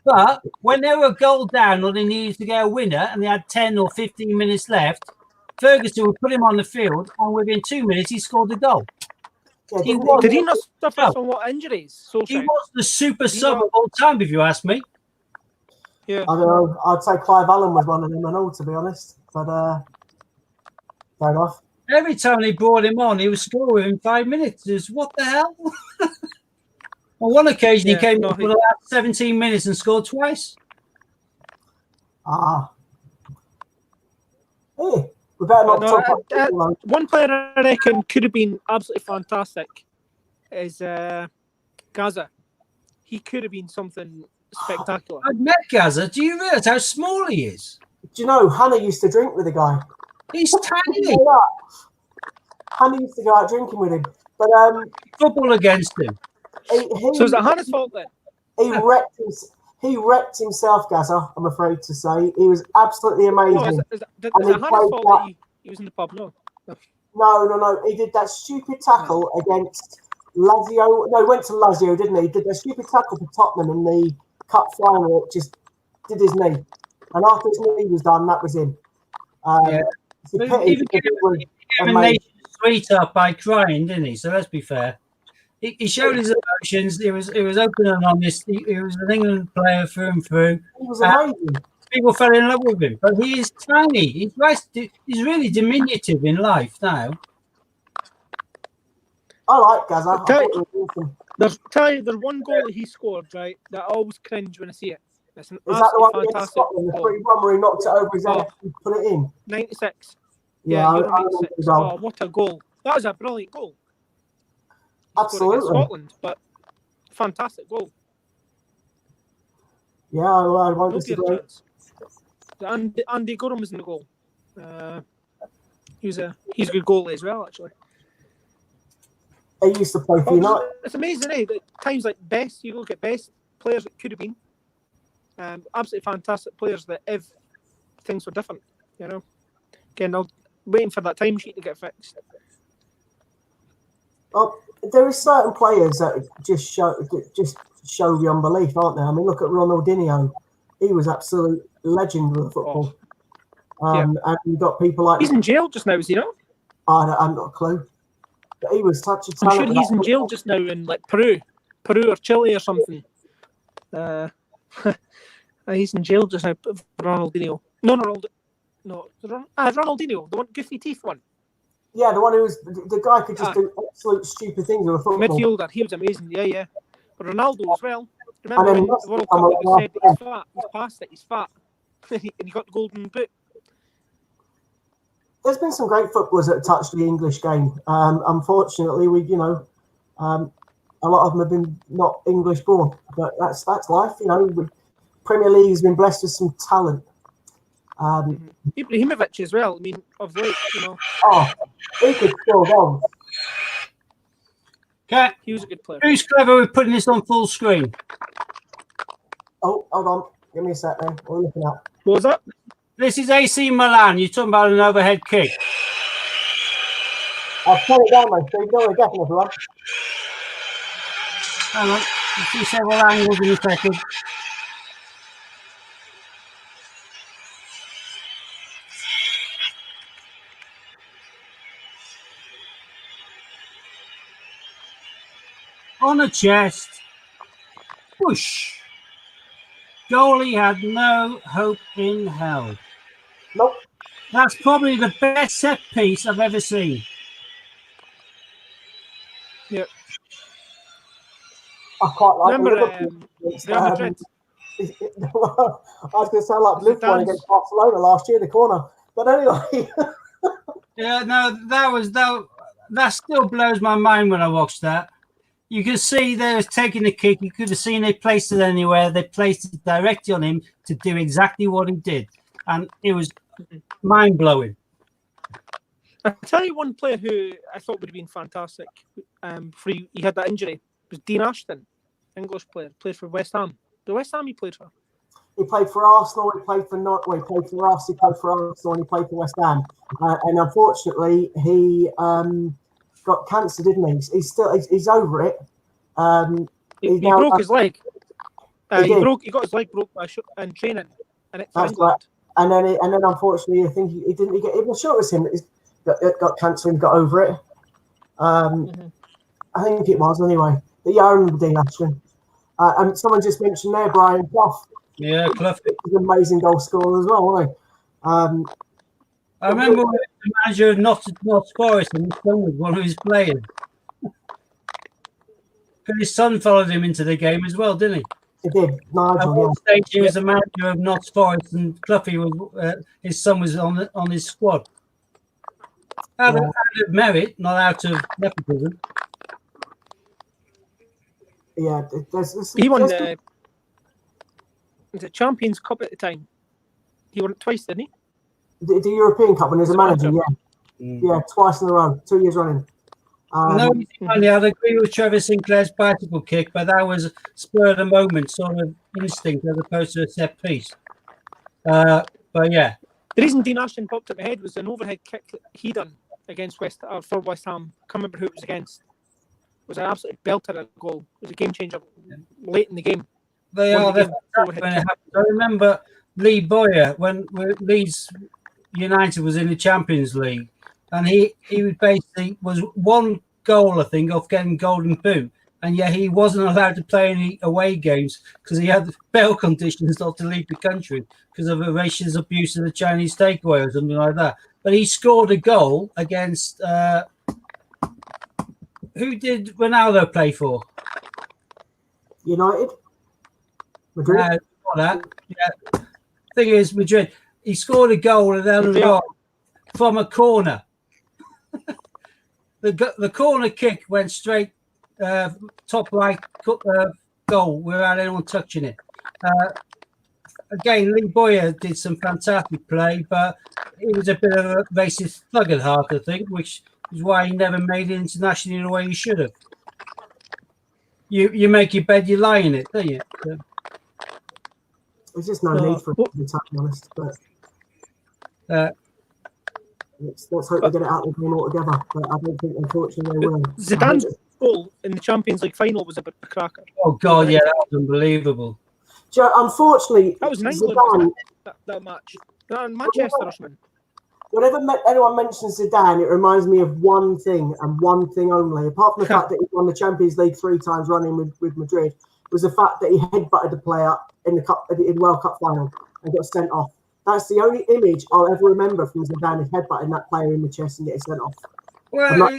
But when they were a goal down or they needed to get a winner and they had 10 or 15 minutes left, Ferguson would put him on the field and within 2 minutes he scored the goal. Yeah, did he not suffer from what injuries? He was the Super Sub of all time, if you ask me. Yeah. I don't know. I'd say Clive Allen was one of them and all, to be honest. But fair enough. Every time they brought him on, he would score within 5 minutes. Just what the hell? On one occasion, he came in for the last 17 minutes and scored twice. Hey, we better not talk about one player I reckon could have been absolutely fantastic is Gaza. He could have been something spectacular. I've met Gaza. Do you realise how small he is? Do you know, Hannah used to drink with the guy. He's tiny. Hannah used to go out drinking with him. But football against him. So is it Hannah's fault then? He wrecked himself, Gaza, I'm afraid to say. He was absolutely amazing. Is it Hannah's fault that he was in the pub? No. No. He did that stupid tackle against Lazio. No, he went to Lazio, didn't he? He did that stupid tackle for Tottenham in the cup final. It just did his knee. And after his knee was done, that was him. It's a pity. He gave a nation sweet up by crying, didn't he? So let's be fair. He showed his emotions. He was open and honest. He was an England player through and through. He was amazing. People fell in love with him, but he is tiny. He's really diminutive in life now. I like Gaza. There's one goal that he scored, right, that I always cringe when I see it. It's an Is that the one against fantastic Scotland, the goal. 3-1 where he knocked it over his head and put it in? 96. Yeah, Euro I 96. remember Oh, what a goal. That was a brilliant goal. Absolutely. Scotland, but fantastic goal. Yeah, I won't No disagree. Andy Gorham was in the goal. He's a good goalie as well, actually. He used to play for United. It's amazing, eh? That times like best, you look at best players that could have been. Absolutely fantastic players that if things were different, you know. Again, I'm waiting for that timesheet to get fixed. Oh, there is certain players that just show the unbelief, aren't there? I mean, look at Ronaldinho. He was absolute legend with football. And you've got people like... He's in jail just now, is he not? I haven't got a clue. But he was such a talent. I'm sure he's in jail just now in like Peru or Chile or something. He's in jail just now for Ronaldinho. Ronaldinho, the one goofy teeth one. Yeah, the one who was the guy could just do absolute stupid things with a football. Midfielder, he was amazing. Yeah. But Ronaldo as well. Remember when the World Cup it was said that he's fat, he's past it, he's fat, and he got the golden boot. There's been some great footballers that touched the English game. Unfortunately, a lot of them have been not English born, but that's life. Premier League has been blessed with some talent. Ibrahimovic as well. I mean, of late, Oh, he could score goals. Okay, he was a good player. Who's clever with putting this on full screen? Oh, hold on. Give me a sec, then. What are we looking at? What was that? This is AC Milan. You're talking about an overhead kick. I'll turn it down, mate. So you go again, everyone. Hang on. You see several angles in a second. On the chest. Whoosh. Goalie had no hope in hell. Nope. That's probably the best set piece I've ever seen. Yep. I quite like Remember Real Madrid? I was going to sound like Blue one against Barcelona last year in the corner. But anyway. Yeah, no, that still blows my mind when I watched that. You could see they were taking the kick. You could have seen they placed it anywhere. They placed it directly on him to do exactly what he did. And it was mind-blowing. I'll tell you one player who I thought would have been fantastic before he had that injury was Dean Ashton, English player, played for West Ham. The West Ham he played for? He played for Arsenal, he played for he played for us, he played for Arsenal, and he played for West Ham. And unfortunately, he got cancer, didn't he? He's over it. He broke his leg. He got his leg broke in training. And that's right. And then unfortunately, I think he didn't get. I'm sure it was him that got cancer and got over it. I think it was anyway. But yeah, I remember Dean Ashton. And someone just mentioned there, Brian Clough. Yeah, Clough. He's an amazing goal scorer as well, wasn't he? I remember when the manager of Notts Forest and his son was one of his players. Because his son followed him into the game as well, didn't he? He did. Nigel, at one stage, he was the manager of Notts Forest, and Cloughy was his son was on his squad. Out of merit, not out of nepotism. Yeah, he won the Champions Cup at the time. He won it twice, didn't he? The European Cup when he was a manager, yeah, twice in a row, 2 years running. I'd agree with Trevor Sinclair's bicycle kick, but that was spur of the moment sort of instinct as opposed to a set piece. But yeah, the reason Dean Ashton popped up my head was an overhead kick that he done against for West Ham. I can't remember who it was against. It was an absolute belter at goal. It was a game changer late in the game. They are when it happened. I remember Lee Boyer when Leeds United was in the Champions League, and he basically was one goal, I think, of getting golden boot, and yet he wasn't allowed to play any away games because he had bail conditions not to leave the country because of a racist abuse of the Chinese takeaway or something like that. But he scored a goal against who did Ronaldo play for? United. Madrid. That. Yeah. Thing is, Madrid. He scored a goal and then from a corner. The corner kick went straight top right goal without anyone touching it. Again, Lee Boyer did some fantastic play, but he was a bit of a racist thug at heart, I think, which is why he never made it internationally the way he should have. You make your bed, you lie in it, don't you? So, there's just no need for it, to be totally honest. But let's hope they get it out of the game altogether. But I don't think, unfortunately, they will. Zidane's goal in the Champions League final was a bit of a cracker. Oh God, yeah, that was unbelievable. Unfortunately, that was in England, Zidane, that match. Manchester or something. Whenever anyone mentions Zidane, it reminds me of one thing and one thing only. Apart from the fact that he won the Champions League 3 times running with Madrid, was the fact that he headbutted a player in the World Cup final and got sent off. That's the only image I'll ever remember from Zidane, is headbutting that player in the chest and getting sent off. Well,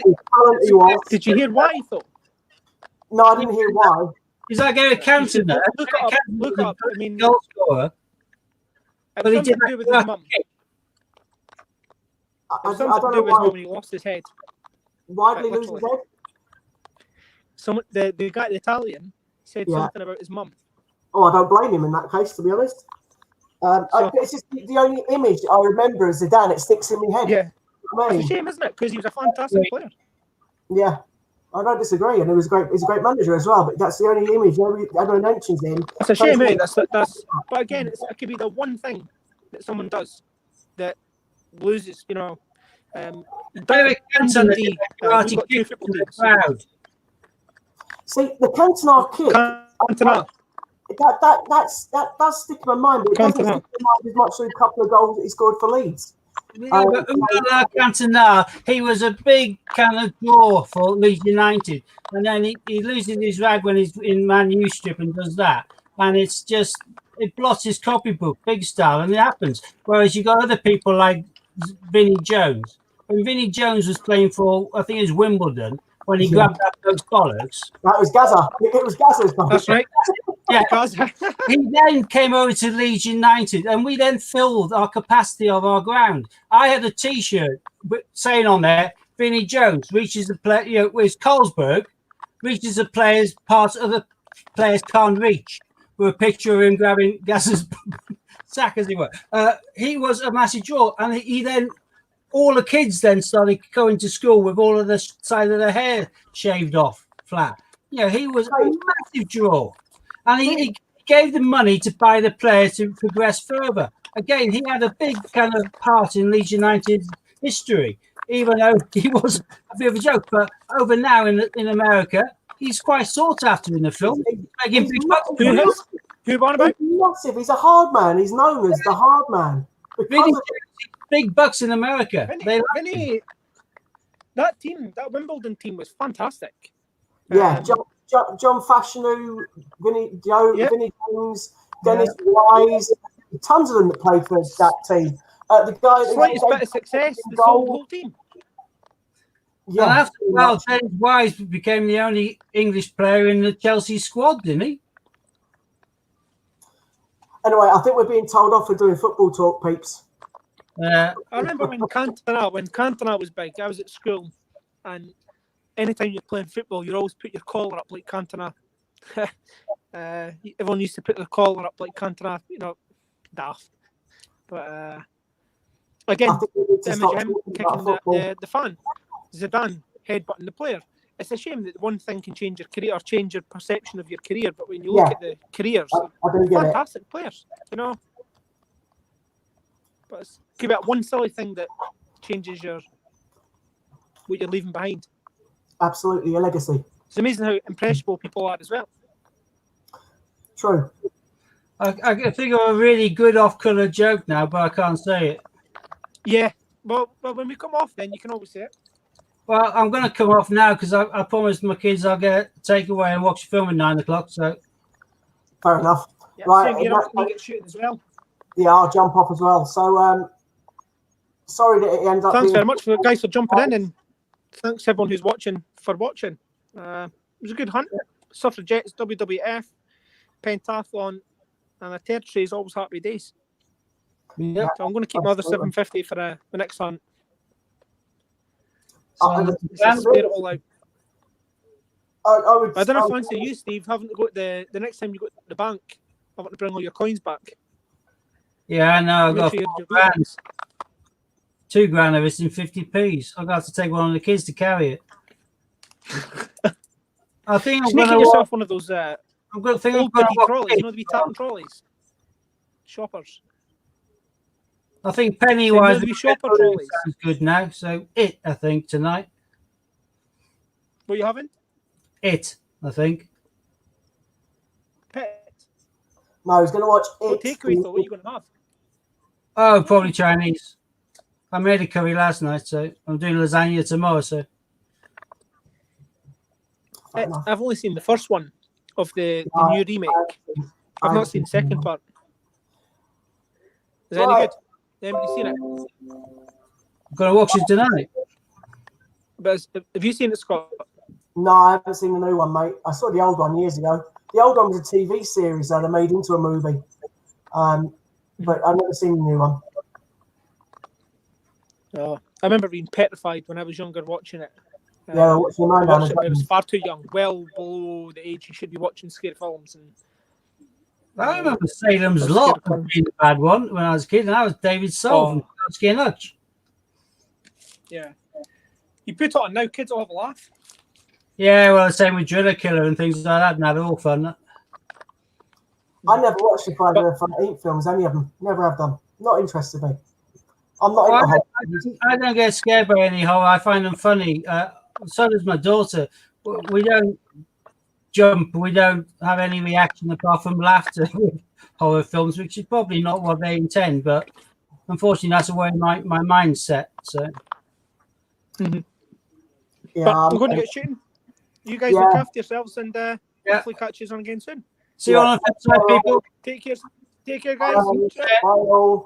did you hear why, though? No, I didn't hear why. Is that going to counter that? Look up. I mean, goal scorer. But he didn't do with his mum. I don't know why. When he lost his head. Why did he lose his head? The guy, the Italian, said something about his mum. Oh, I don't blame him in that case, to be honest. It's just the only image I remember of Zidane. It sticks in my head. Yeah, it's a shame, isn't it? Because he was a fantastic player. Yeah, I don't disagree, and he was great. He's a great manager as well. But that's the only image everyone mentions him. It's a shame, eh? That's. But again, it could be the one thing that someone does that loses. You know, Dundee got 2 football teams. See, the Cantona kick. Cantona. That does stick in my mind, but it doesn't stick in my mind as much as a couple of goals that he scored for Leeds. Yeah, but Cantona, he was a big kind of draw for Leeds United, and then he loses his rag when he's in Man U strip and does that, and it's just, it blots his copybook big style, and it happens. Whereas you got other people like Vinnie Jones. When Vinnie Jones was playing for, I think it was Wimbledon, when he grabbed those bollocks. That was Gaza. It was Gaza's bollocks. That's right. Yeah. He then came over to Leeds United, and we then filled our capacity of our ground. I had a T-shirt saying on there, Vinnie Jones reaches the play, with Carlsberg, reaches the players parts other players can't reach, with a picture of him grabbing Gaza's sack, as it were. He was a massive draw, and he then, all the kids then started going to school with all of the side of their hair shaved off flat. He was a massive draw. And he gave them money to buy the players to progress further. Again, he had a big kind of part in Leeds United's history, even though he was a bit of a joke. But over now in America, he's quite sought after in the film. Who won about? He's massive. He's a hard man. He's known as the hard man. Big bucks in America. That team, that Wimbledon team, was fantastic. Yeah, John Fashanu, Vinnie Jones, Dennis Wise, tons of them that played for that team. The guy slightest bit of success, the whole team. Yeah, and after a while, Dennis Wise became the only English player in the Chelsea squad, didn't he? Anyway, I think we're being told off for doing football talk, peeps. I remember when Cantona was big, I was at school, and anytime you're playing football, you always put your collar up like Cantona. Everyone used to put their collar up like Cantona, daft. But again, the image of him kicking the fan, Zidane headbutting the player. It's a shame that one thing can change your career or change your perception of your career, but when you look at the careers, fantastic players, But it's give it one silly thing that changes what you're leaving behind. Absolutely, a legacy. It's amazing how impressionable people are as well. True. I think of a really good off-colour joke now, but I can't say it. Yeah. Well, when we come off, then you can always say it. Well, I'm going to come off now because I promised my kids I'll get a takeaway and watch a film at 9 o'clock. So fair enough. Yeah, Right, same here, I'll get shooting as well. Yeah, I'll jump off as well. So, sorry that it ended up. Thanks very much for the guys for jumping in, and thanks everyone who's watching for watching. It was a good hunt. Suffragettes, WWF, pentathlon, and a territory is always happy days. yeah, So I'm going to keep my other 750 for the next hunt. Sounds Clear it all out. I don't know if fancy you, Steve. Haven't got the next time you go to the bank, I want to bring all your coins back. yeah, I know. I've Make got sure you have your grand. coins. £2 of it's in 50p's. I've got to take one of the kids to carry it. I think I'm going Sneaking to yourself one of those I'm going to think old I'm buddy going trolleys. You know the wee tapping trolleys, shoppers. I think Pennywise we shopper trolleys. sounds good now. So I think tonight. What are you having? I think. Pet. No, he's going to watch What it. takeaways though? What are you going to have? Oh, probably Chinese. I made a curry last night, so I'm doing lasagna tomorrow. So I've only seen the first one of the new remake. I've not seen the second part. Is it any good? Anybody seen it? I'm gonna watch it tonight. But have you seen it, Scott? No, I haven't seen the new one, mate. I saw the old one years ago. The old one was a TV series that they made into a movie. But I've never seen the new one. Oh, I remember being petrified when I was younger watching it. Yeah, what's your mind on it? I was far too young, well below the age you should be watching scary films. And I remember Salem's Lot being a bad one when I was a kid, and that was David Soul from Starsky and Hutch. Yeah. You put it on now, kids will have a laugh. Yeah, well, the same with Driller Killer and things like that, and they're all fun. I never watched the Friday the 13th films, any of them. Never have done. Not interested me. I'm not. I don't get scared by any horror. I find them funny. So does my daughter. We don't jump. We don't have any reaction apart from laughter with horror films, which is probably not what they intend. But unfortunately, that's the way my mind's set. So, Yeah, but I'm going to get shooting. You guys look after yourselves, and hopefully catch you on again soon. See you on the flip side, people. Take care. Take care, guys. Bye.